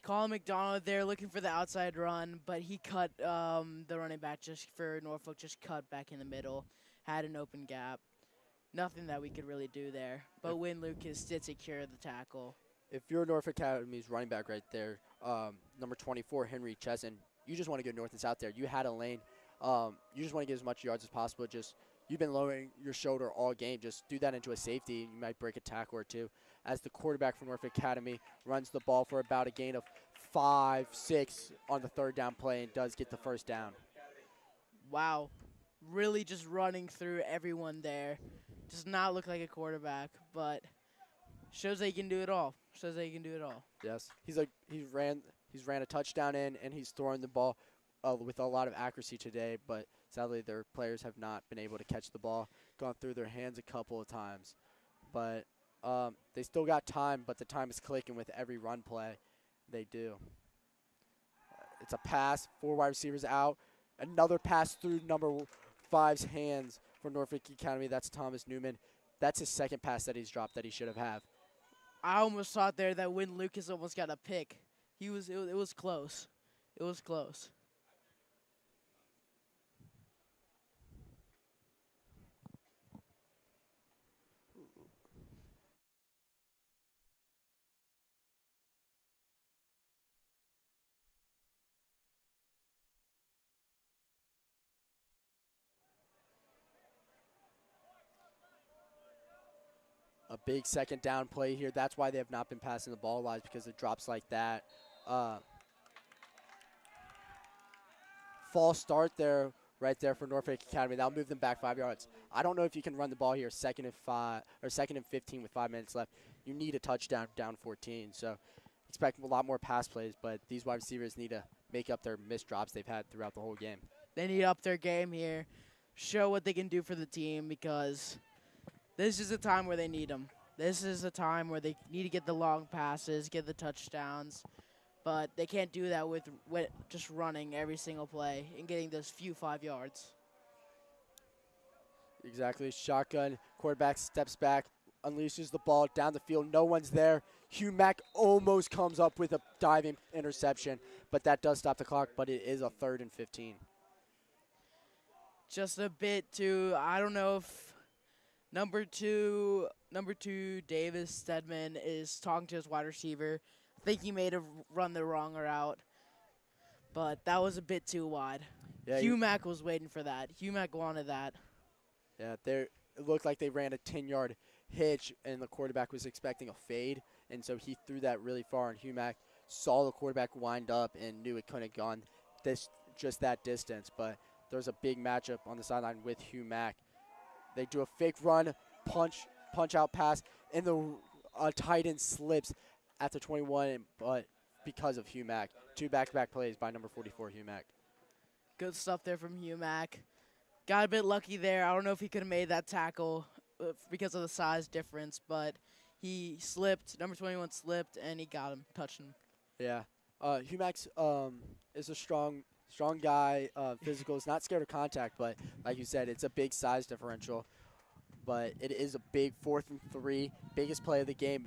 Colin McDonald there looking for the outside run, but he cut the running back just for Norfolk, just cut back in the middle, had an open gap. Nothing that we could really do there, but Win Lucas did secure the tackle. If you're Norfolk Academy's running back right there, number 24, Henry Chesson, you just want to go north and south there. You had a lane. You just want to get as much yards as possible. You've been lowering your shoulder all game. Just do that into a safety. You might break a tackle or two. As the quarterback from Norfolk Academy runs the ball for about a gain of 5, 6 on the third down play and does get the first down. Wow. Really just running through everyone there. Does not look like a quarterback, but shows that he can do it all. Shows that he can do it all. Yes. He's ran a touchdown in, and he's throwing the ball with a lot of accuracy today, but sadly their players have not been able to catch the ball, gone through their hands a couple of times. But they still got time, but the time is clicking with every run play they do. It's a pass, 4 wide receivers out. Another pass through number 5's hands for Norfolk Academy. That's Thomas Newman. That's his second pass that he's dropped that he should have had. I almost thought there that Win Lucas almost got a pick. It was close. It was close. A big second down play here. That's why they have not been passing the ball a lot, because of drops like that. False start there right there for Norfolk Academy. That'll move them back 5 yards. I don't know if you can run the ball here, 2nd and 5 or 2nd and 15 with 5 minutes left. You need a touchdown down 14. So expect a lot more pass plays, but these wide receivers need to make up their missed drops they've had throughout the whole game. They need to up their game here, show what they can do for the team, because this is a time where they need them. This is a time where they need to get the long passes, get the touchdowns, but they can't do that with just running every single play and getting those few 5 yards. Exactly. Shotgun. Quarterback steps back, unleashes the ball down the field. No one's there. Hugh Mack almost comes up with a diving interception, but that does stop the clock, but it is a 3rd and 15. Just a bit too, I don't know if number two, Davis Stedman is talking to his wide receiver. I think he may have run the wrong route, but that was a bit too wide. Yeah, Hugh Mack was waiting for that. Hugh Mack wanted that. yeah, it looked like they ran a 10-yard hitch, and the quarterback was expecting a fade, and so he threw that really far, and Hugh Mack saw the quarterback wind up and knew it couldn't have gone just that distance, but there's a big matchup on the sideline with Hugh Mack. They do a fake run, punch out pass, and the tight end slips at the 21, but because of Hugh Mack. 2 back-to-back plays by number 44, Hugh Mack. Good stuff there from Hugh Mack. Got a bit lucky there. I don't know if he could have made that tackle because of the size difference, but he slipped. Number 21 slipped, and he got him, touched him. Yeah. Hugh Mack is a strong guy. Physical. Is not scared of contact, but like you said, it's a big size differential. But it is a big 4th and 3, biggest play of the game.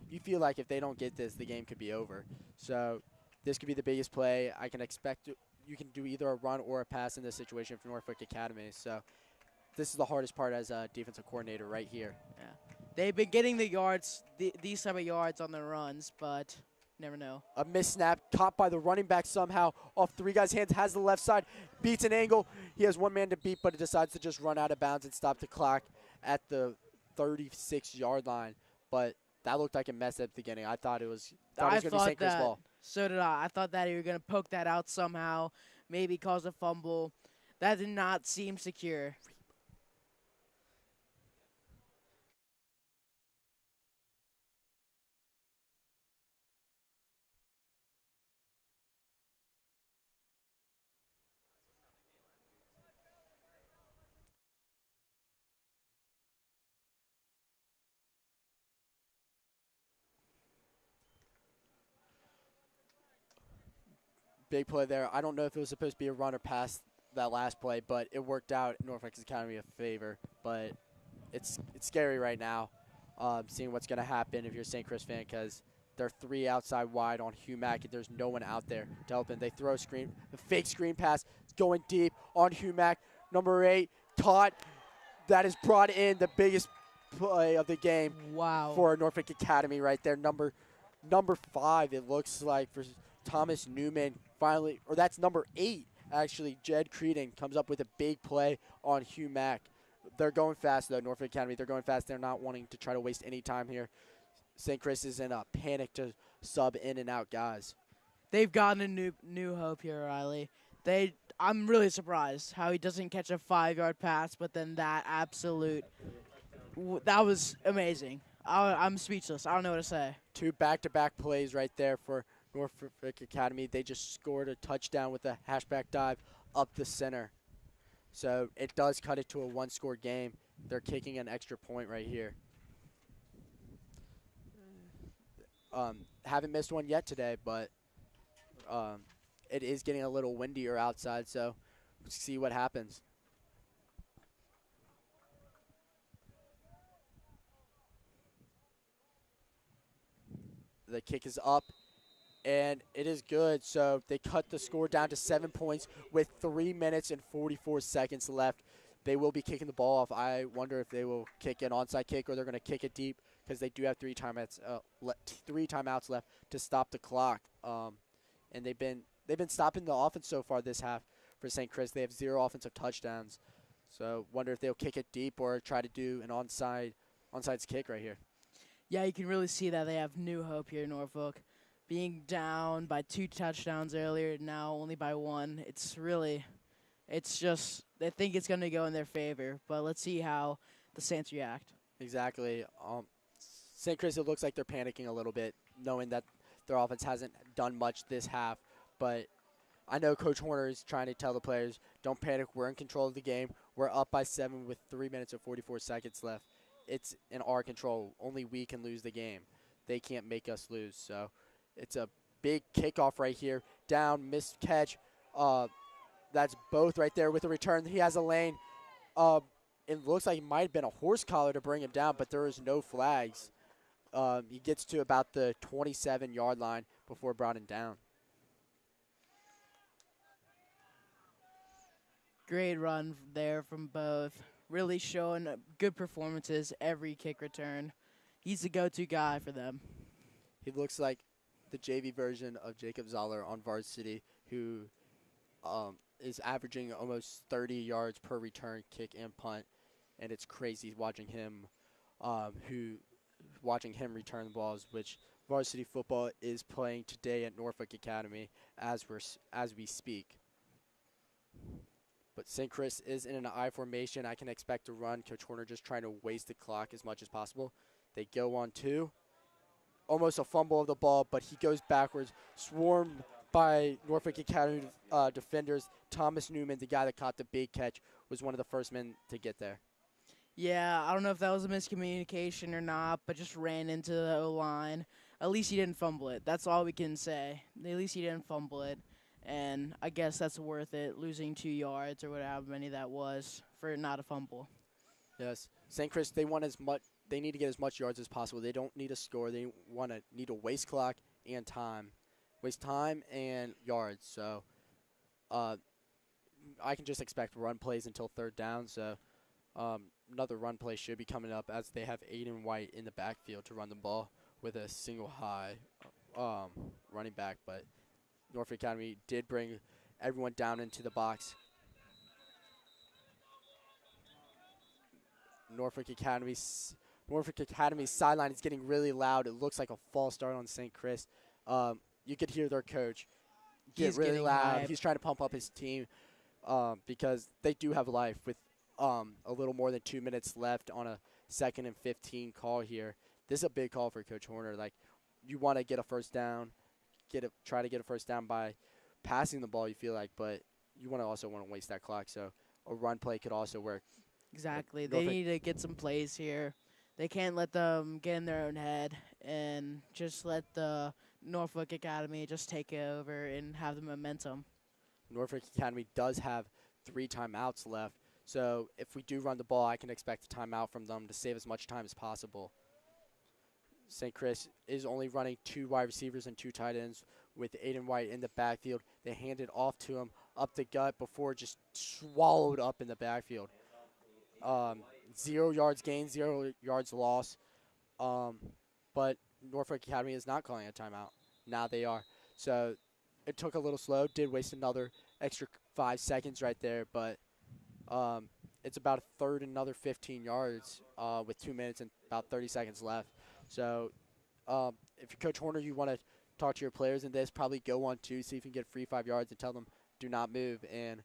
If you feel like if they don't get this, the game could be over. So this could be the biggest play. I can expect you can do either a run or a pass in this situation for Norfolk Academy. So this is the hardest part as a defensive coordinator right here. Yeah, they've been getting the yards, these type of yards on their runs, but never know. A missed snap, caught by the running back somehow off 3 guys' hands, has the left side, beats an angle. He has 1 man to beat, but it decides to just run out of bounds and stop the clock at the 36-yard line. But that looked like a mess at the beginning. I thought it was going to be St. Chris ball. So did I. I thought that he was going to poke that out somehow, maybe cause a fumble. That did not seem secure. Big play there. I don't know if it was supposed to be a run or pass that last play, but it worked out in Norfolk Academy a favor. But it's scary right now, seeing what's going to happen if you're a St. Chris fan, because they're 3 outside wide on Hugh Mack, and there's no one out there to help him. They throw a fake screen pass, going deep on Hugh Mack. Number 8, caught. That is brought in the biggest play of the game. Wow. For Norfolk Academy right there. Number 5, it looks like, for Thomas Newman. Finally, or that's number 8, actually. Jed Creedon comes up with a big play on Hugh Mack. They're going fast, though, Norfolk Academy. They're going fast. They're not wanting to try to waste any time here. St. Chris is in a panic to sub in and out guys. They've gotten a new hope here, Riley. I'm really surprised how he doesn't catch a 5-yard pass, but then that that was amazing. I'm speechless. I don't know what to say. 2 back-to-back plays right there for Norfolk Academy. They just scored a touchdown with a hashback dive up the center. So it does cut it to a 1-score game. They're kicking an extra point right here. Haven't missed one yet today, but it is getting a little windier outside, so we'll see what happens. The kick is up, and it is good. So they cut the score down to 7 points with 3 minutes and 44 seconds left. They will be kicking the ball off. I wonder if they will kick an onside kick or they're going to kick it deep, because they do have 3 timeouts left to stop the clock. And they've been stopping the offense so far this half for St. Chris. They have 0 offensive touchdowns. So wonder if they'll kick it deep or try to do an onside kick right here. Yeah, you can really see that they have new hope here in Norfolk. Being down by 2 touchdowns earlier, now only by 1. It's really It's just they think it's going to go in their favor, but let's see how the Saints react. Exactly. St. Chris, it looks like they're panicking a little bit, knowing that their offense hasn't done much this half. But I know Coach Horner is trying to tell the players, don't panic. We're in control of the game. We're up by 7 with 3 minutes and 44 seconds left. It's in our control. Only we can lose the game. They can't make us lose. So it's a big kickoff right here. Down, missed catch. That's both right there with a return. He has a lane. Uh, it looks like it might have been a horse collar to bring him down, but there is no flags. He gets to about the 27-yard line before brought him down. Great run there from both. Really showing good performances every kick return. He's the go-to guy for them. He looks like the JV version of Jacob Zoller on varsity, who is averaging almost 30 yards per return, kick and punt, and it's crazy watching him return the balls, which varsity football is playing today at Norfolk Academy as we speak. But St. Chris is in an I formation. I can expect to run. Coach Horner just trying to waste the clock as much as possible. They go on 2. Almost a fumble of the ball, but he goes backwards, swarmed by Norfolk Academy defenders. Thomas Newman, the guy that caught the big catch, was one of the first men to get there. Yeah, I don't know if that was a miscommunication or not, but just ran into the O-line. At least he didn't fumble it. That's all we can say. At least he didn't fumble it. And I guess that's worth it, losing 2 yards or whatever many that was for not a fumble. Yes, St. Chris, they need to get as much yards as possible. They don't need a score. They need a waste clock and time. Waste time and yards. So I can just expect run plays until 3rd down. So another run play should be coming up as they have Aiden White in the backfield to run the ball with a single high running back. But Norfolk Academy did bring everyone down into the box. Norfolk Academy's sideline is getting really loud. It looks like a false start on St. Chris. You could hear their coach get really loud. Hyped. He's trying to pump up his team because they do have life with a little more than 2 minutes left on a 2nd and 15 call here. This is a big call for Coach Horner. Like, you want to get a first down, try to get a first down by passing the ball, you feel like, but you also want to waste that clock. So a run play could also work. Exactly. They need to get some plays here. They can't let them get in their own head and just let the Norfolk Academy just take it over and have the momentum. Norfolk Academy does have 3 timeouts left. So if we do run the ball, I can expect a timeout from them to save as much time as possible. St. Chris is only running 2 wide receivers and 2 tight ends with Aiden White in the backfield. They hand it off to him up the gut before just swallowed up in the backfield. 0 yards gained, 0 yards lost. But Norfolk Academy is not calling a timeout. Now they are. So it took a little slow. Did waste another extra 5 seconds right there, but it's about a 3rd and another 15 yards with 2 minutes and about 30 seconds left. So if you're Coach Horner, you want to talk to your players in this, probably go on 2, see if you can get free 5 yards and tell them do not move and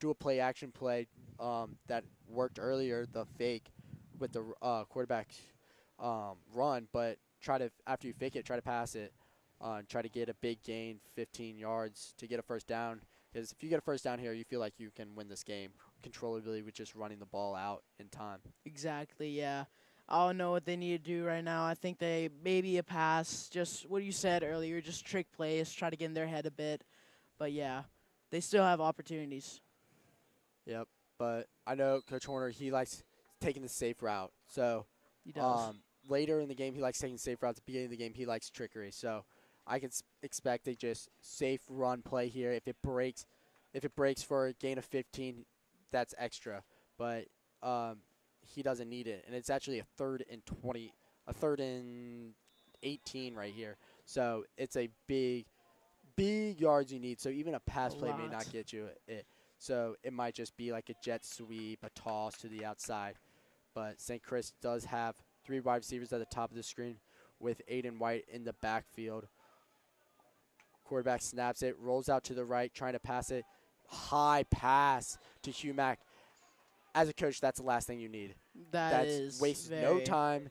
do a play-action play that worked earlier, the fake with the quarterback run, but after you fake it, try to pass it, try to get a big gain, 15 yards to get a first down. Because if you get a first down here, you feel like you can win this game controllably with just running the ball out in time. Exactly, yeah. I don't know what they need to do right now. I think they maybe a pass, just what you said earlier, just trick plays, try to get in their head a bit. But yeah, they still have opportunities. Yep, but I know Coach Horner, he likes taking the safe route. So He does. later in the game, he likes taking safe routes. At the beginning of the game, he likes trickery. So I can expect a just safe run play here. If it breaks for a gain of 15, that's extra. But he doesn't need it, and it's actually a 3rd and 20, a 3rd and 18 right here. So it's a big yards you need. So even a pass play may not get you it. So it might just be like a jet sweep, a toss to the outside. But St. Chris does have 3 wide receivers at the top of the screen with Aiden White in the backfield. Quarterback snaps it, rolls out to the right, trying to pass it. high pass to Humack. As a coach, that's the last thing you need. That That's is wastes no very. time.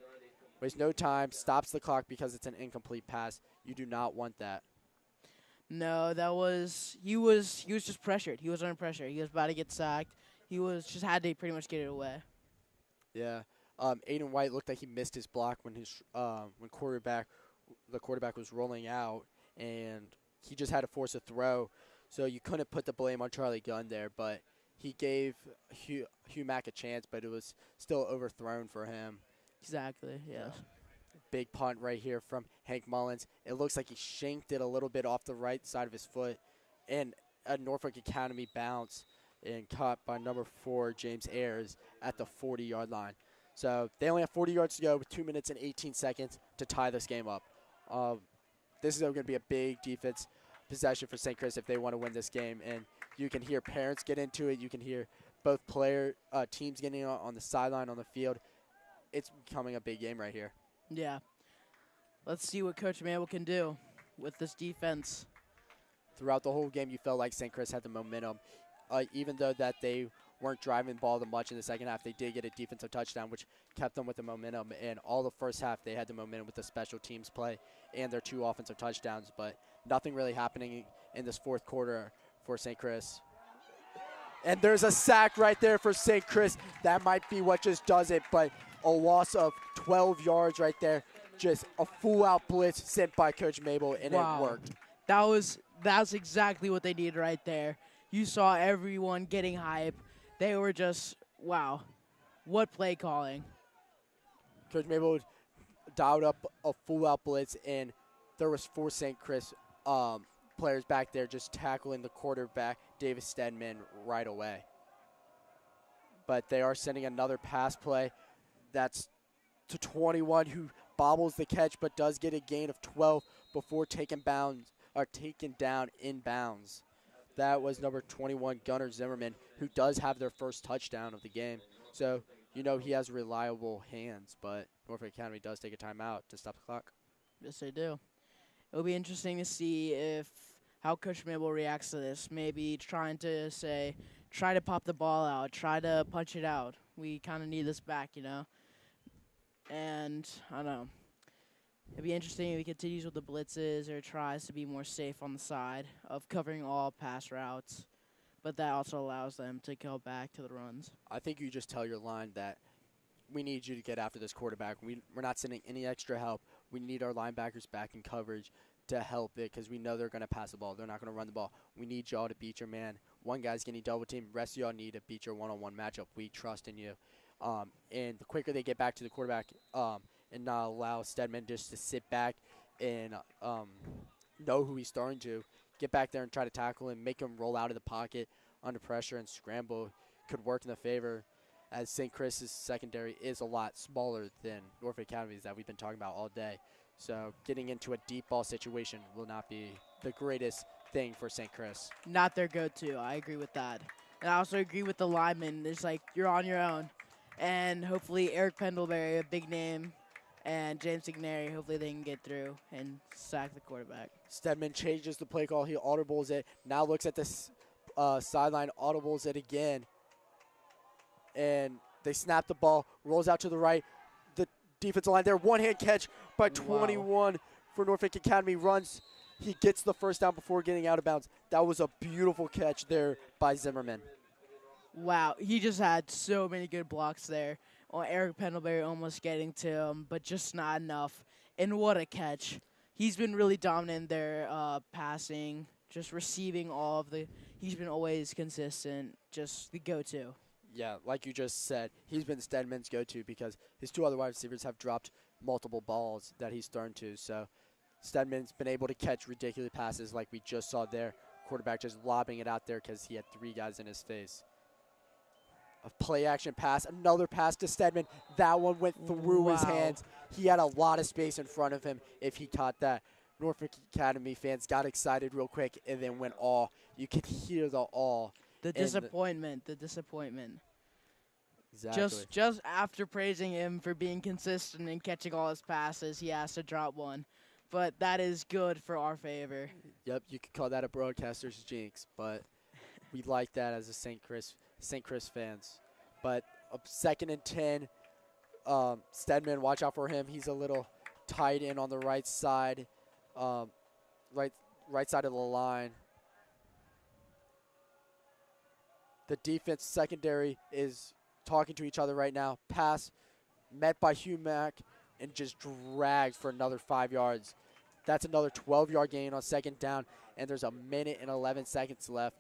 Wastes no time. Stops the clock because it's an incomplete pass. You do not want that. No, that was he was just pressured. He was under pressure. He was about to get sacked. He was just had to pretty much get it away. Yeah. Aiden White looked like he missed his block when when the quarterback was rolling out, and he just had to force a throw. So you couldn't put the blame on Charlie Gunn there, but he gave Hugh Mack a chance, but it was still overthrown for him. Exactly. Yes. Big punt right here from Hank Mullins. It looks like he shanked it a little bit off the right side of his foot, and a Norfolk Academy bounce and caught by number 4 James Ayers at the 40-yard line. So they only have 40 yards to go with 2 minutes and 18 seconds to tie this game up. This is going to be a big defense possession for St. Chris if they want to win this game, and you can hear parents get into it. You can hear both teams getting on the sideline, on the field. It's becoming a big game right here. Yeah. Let's see what Coach Mabel can do with this defense. Throughout the whole game, you felt like St. Chris had the momentum. Even though that they weren't driving the ball that much in the second half, they did get a defensive touchdown, which kept them with the momentum. And all the first half, they had the momentum with the special teams play and their 2 offensive touchdowns. But nothing really happening in this fourth quarter for St. Chris. And there's a sack right there for St. Chris. That might be what just does it, but a loss of 12 yards right there. Just a full-out blitz sent by Coach Mabel, and Wow. it worked. That's exactly what they needed right there. You saw everyone getting hype. They were just wow. What play calling. Coach Mabel dialed up a full-out blitz, and there was 4 St. Chris players back there just tackling the quarterback, Davis Stedman, right away. But they are sending another pass play. That's to 21, who bobbles the catch but does get a gain of 12 before taken down in bounds. That was number 21, Gunnar Zimmerman, who does have their first touchdown of the game. So, you know, he has reliable hands, but Norfolk Academy does take a timeout to stop the clock. Yes, they do. It'll be interesting to see how Coach Mabel reacts to this. Maybe try to pop the ball out, try to punch it out. We kind of need this back, you know. And I don't know. It'd be interesting if he continues with the blitzes or tries to be more safe on the side of covering all pass routes. But that also allows them to go back to the runs. I think you just tell your line that we need you to get after this quarterback. We're not sending any extra help. We need our linebackers back in coverage to help it because we know they're going to pass the ball. They're not going to run the ball. We need y'all to beat your man. One guy's getting double teamed. Rest of y'all need to beat your one-on-one matchup. We trust in you. And the quicker they get back to the quarterback and not allow Stedman just to sit back and know who he's throwing to, get back there and try to tackle him, make him roll out of the pocket under pressure and scramble could work in the favor, as St. Chris's secondary is a lot smaller than Norfolk Academy's that we've been talking about all day. So getting into a deep ball situation will not be the greatest thing for St. Chris. Not their go-to. I agree with that. And I also agree with the linemen. It's like you're on your own. And hopefully Eric Pendlebury, a big name, and James Ignary, hopefully they can get through and sack the quarterback. Stedman changes the play call. He audibles it. Now looks at this sideline, audibles it again. And they snap the ball, rolls out to the right. The defensive line there, one-hand catch by 21 for Norfolk Academy. Runs. He gets the first down before getting out of bounds. That was a beautiful catch there by Zimmerman. Wow, he just had so many good blocks there. Eric Pendlebury almost getting to him, but just not enough. And what a catch. He's been really dominant there passing, just receiving all of the – he's been always consistent, just the go-to. Yeah, like you just said, he's been Stedman's go-to because his 2 other wide receivers have dropped multiple balls that he's thrown to. So Stedman's been able to catch ridiculous passes like we just saw there. Quarterback just lobbing it out there because he had 3 guys in his face. A play-action pass, another pass to Stedman. That one went through his hands. He had a lot of space in front of him if he caught that. Norfolk Academy fans got excited real quick and then went awe. You could hear the awe. The disappointment. Exactly. Just after praising him for being consistent and catching all his passes, he has to drop one. But that is good for our favor. Yep, you could call that a broadcaster's jinx, but We like that as a St. Chris fans. But a 2nd and 10. Stedman, watch out for him. He's a little tight end on the right side, um, right right side of the line. The defense secondary is talking to each other right now. Pass met by Hugh Mack and just dragged for another 5 yards. That's another 12-yard gain on 2nd down, and there's a minute and 11 seconds left.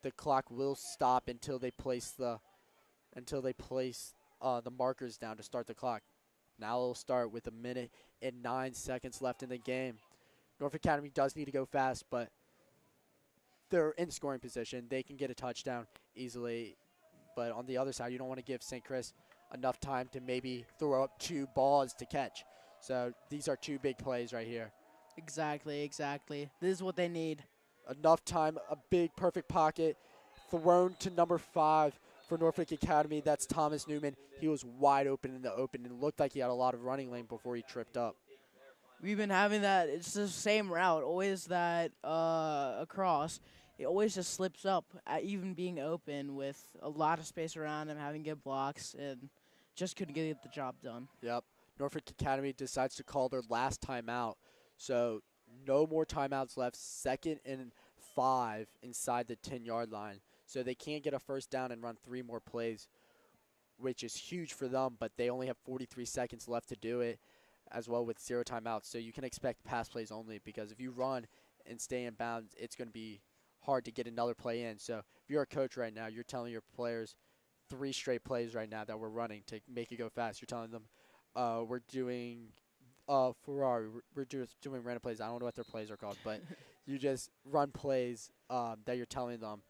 The clock will stop until they place the markers down to start the clock. Now it'll start with a minute and 9 seconds left in the game. Norfolk Academy does need to go fast, but they're in scoring position. They can get a touchdown easily. But on the other side, you don't want to give St. Chris enough time to maybe throw up 2 balls to catch. So these are 2 big plays right here. Exactly. This is what they need. Enough time, a big perfect pocket, thrown to number 5 for Norfolk Academy. That's Thomas Newman. He was wide open in the open and looked like he had a lot of running lane before he tripped up. We've been having that. It's the same route, always that across. It always just slips up, even being open with a lot of space around him, having good blocks, and just couldn't get the job done. Yep. Norfolk Academy decides to call their last timeout. So no more timeouts left. 2nd and 5 inside the 10-yard line. So they can't get a first down and run 3 more plays, which is huge for them, but they only have 43 seconds left to do it as well with 0 timeouts. So you can expect pass plays only, because if you run and stay in bounds, it's going to be hard to get another play in. So if you're a coach right now, you're telling your players 3 straight plays right now that we're running to make it go fast. You're telling them we're doing Ferrari. We're doing random plays. I don't know what their plays are called, but you just run plays that you're telling them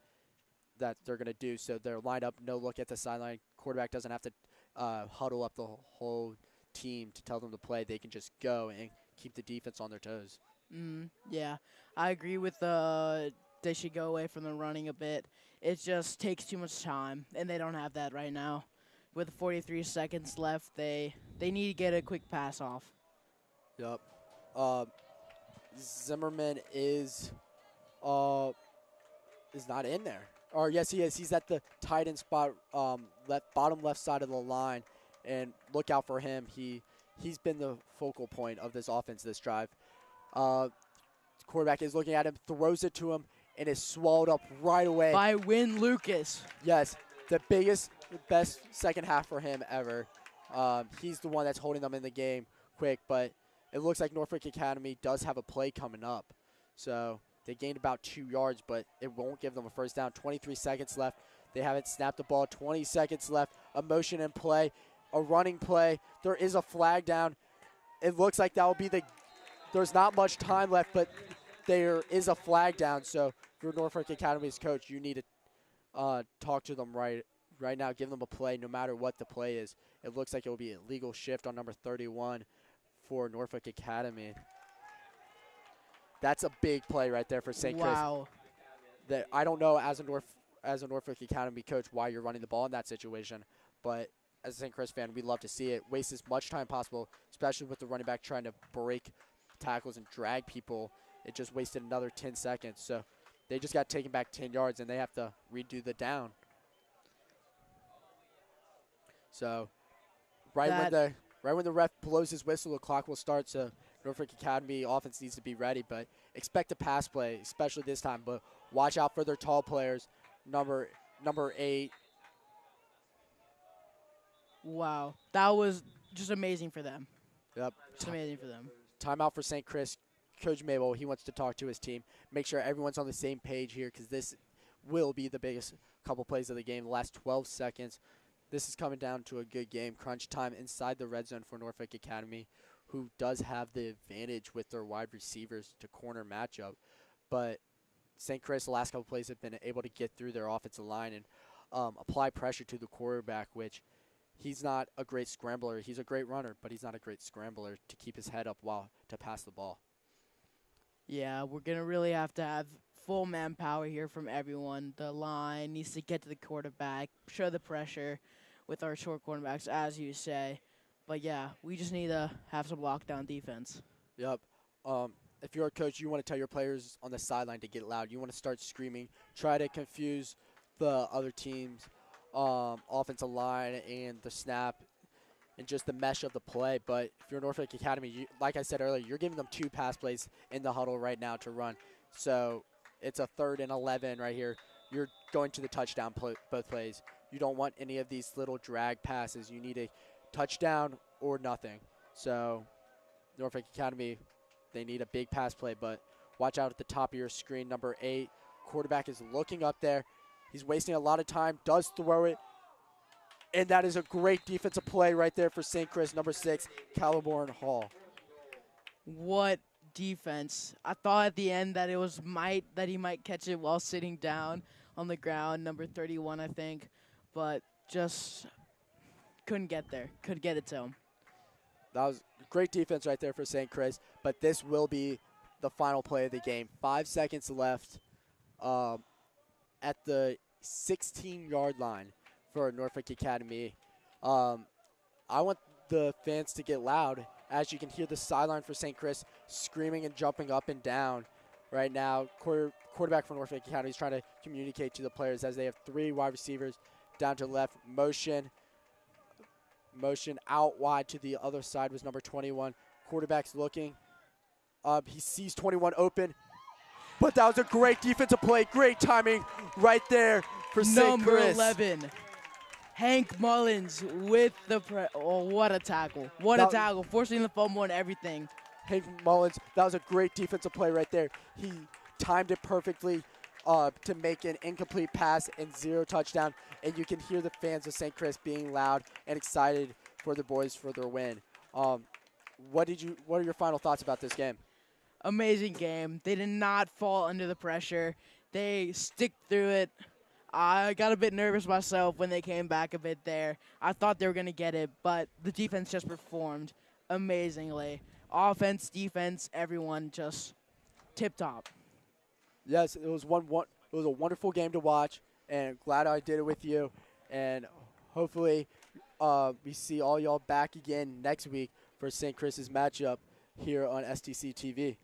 that they're going to do. So they're lined up, no look at the sideline. Quarterback doesn't have to huddle up the whole team to tell them to play. They can just go and keep the defense on their toes. Yeah, I agree with they should go away from the running a bit. It just takes too much time, and they don't have that right now. With 43 seconds left, they need to get a quick pass off. Yep. Zimmerman is not in there. Or yes, he is. He's at the tight end spot, bottom left side of the line, and look out for him. He's been the focal point of this offense this drive. Quarterback is looking at him, throws it to him, and is swallowed up right away by Win Lucas. Yes, the best second half for him ever. He's the one that's holding them in the game quick, but it looks like Norfolk Academy does have a play coming up. So they gained about 2 yards, but it won't give them a first down. 23 seconds left. They haven't snapped the ball. 20 seconds left. A motion in play, a running play. There is a flag down. It looks like that will be there's not much time left, but there is a flag down. So if you're Norfolk Academy's coach, you need to talk to them right now. Give them a play no matter what the play is. It looks like it will be a legal shift on number 31 for Norfolk Academy. That's a big play right there for St. Chris. Wow. That I don't know as a Norfolk Academy coach why you're running the ball in that situation, but as a St. Chris fan, we love to see it. Waste as much time possible, especially with the running back trying to break tackles and drag people. It just wasted another 10 seconds. So they just got taken back 10 yards, and they have to redo the down. So right when the ref blows his whistle, the clock will start. So Norfolk Academy offense needs to be ready, but expect a pass play, especially this time. But watch out for their tall players. Number 8. Wow, that was just amazing for them. Yep. Just amazing for them. Timeout for St. Chris. Coach Mabel, he wants to talk to his team. Make sure everyone's on the same page here, because this will be the biggest couple plays of the game. The last 12 seconds. This is coming down to a good game. Crunch time inside the red zone for Norfolk Academy, who does have the advantage with their wide receivers to corner matchup. But St. Chris, the last couple plays, have been able to get through their offensive line and apply pressure to the quarterback, which he's not a great scrambler. He's a great runner, but he's not a great scrambler to keep his head up while to pass the ball. Yeah, we're going to really have to have full manpower here from everyone. The line needs to get to the quarterback, show the pressure with our short cornerbacks, as you say. But, yeah, we just need to have some lockdown defense. Yep. If you're a coach, you want to tell your players on the sideline to get loud. You want to start screaming, try to confuse the other team's offensive line and the snap and just the mesh of the play. But if you're Norfolk Academy, like I said earlier, you're giving them 2 pass plays in the huddle right now to run. So it's a 3rd and 11 right here. You're going to the touchdown both plays. You don't want any of these little drag passes. You need a touchdown or nothing. So Norfolk Academy, they need a big pass play, but watch out at the top of your screen. Number 8, quarterback is looking up there. He's wasting a lot of time, does throw it, and that is a great defensive play right there for St. Chris. Number 6, Caliborn Hall. What defense! I thought at the end that that he might catch it while sitting down on the ground. Number 31, I think, but just couldn't get there. Couldn't get it to him. That was great defense right there for St. Chris, but this will be the final play of the game. 5 seconds left at the 16-yard line for Norfolk Academy. I want the fans to get loud, as you can hear the sideline for St. Chris screaming and jumping up and down right now. Quarterback for Norfolk Academy is trying to communicate to the players as they have 3 wide receivers down to the left. Motion out wide to the other side was number 21. Quarterback's looking. He sees 21 open. But that was a great defensive play. Great timing right there for St. Chris. Number 11, Hank Mullins with the oh, what a tackle. What a tackle. Forcing the fumble and everything. Hank Mullins, that was a great defensive play right there. He timed it perfectly to make an incomplete pass and 0 touchdown. And you can hear the fans of St. Chris being loud and excited for the boys for their win. What are your final thoughts about this game? Amazing game. They did not fall under the pressure. They stick through it. I got a bit nervous myself when they came back a bit there. I thought they were going to get it, but the defense just performed amazingly. Offense, defense, everyone just tip-top. Yes, it was a wonderful game to watch, and glad I did it with you. And hopefully we see all y'all back again next week for St. Chris's matchup here on STC TV.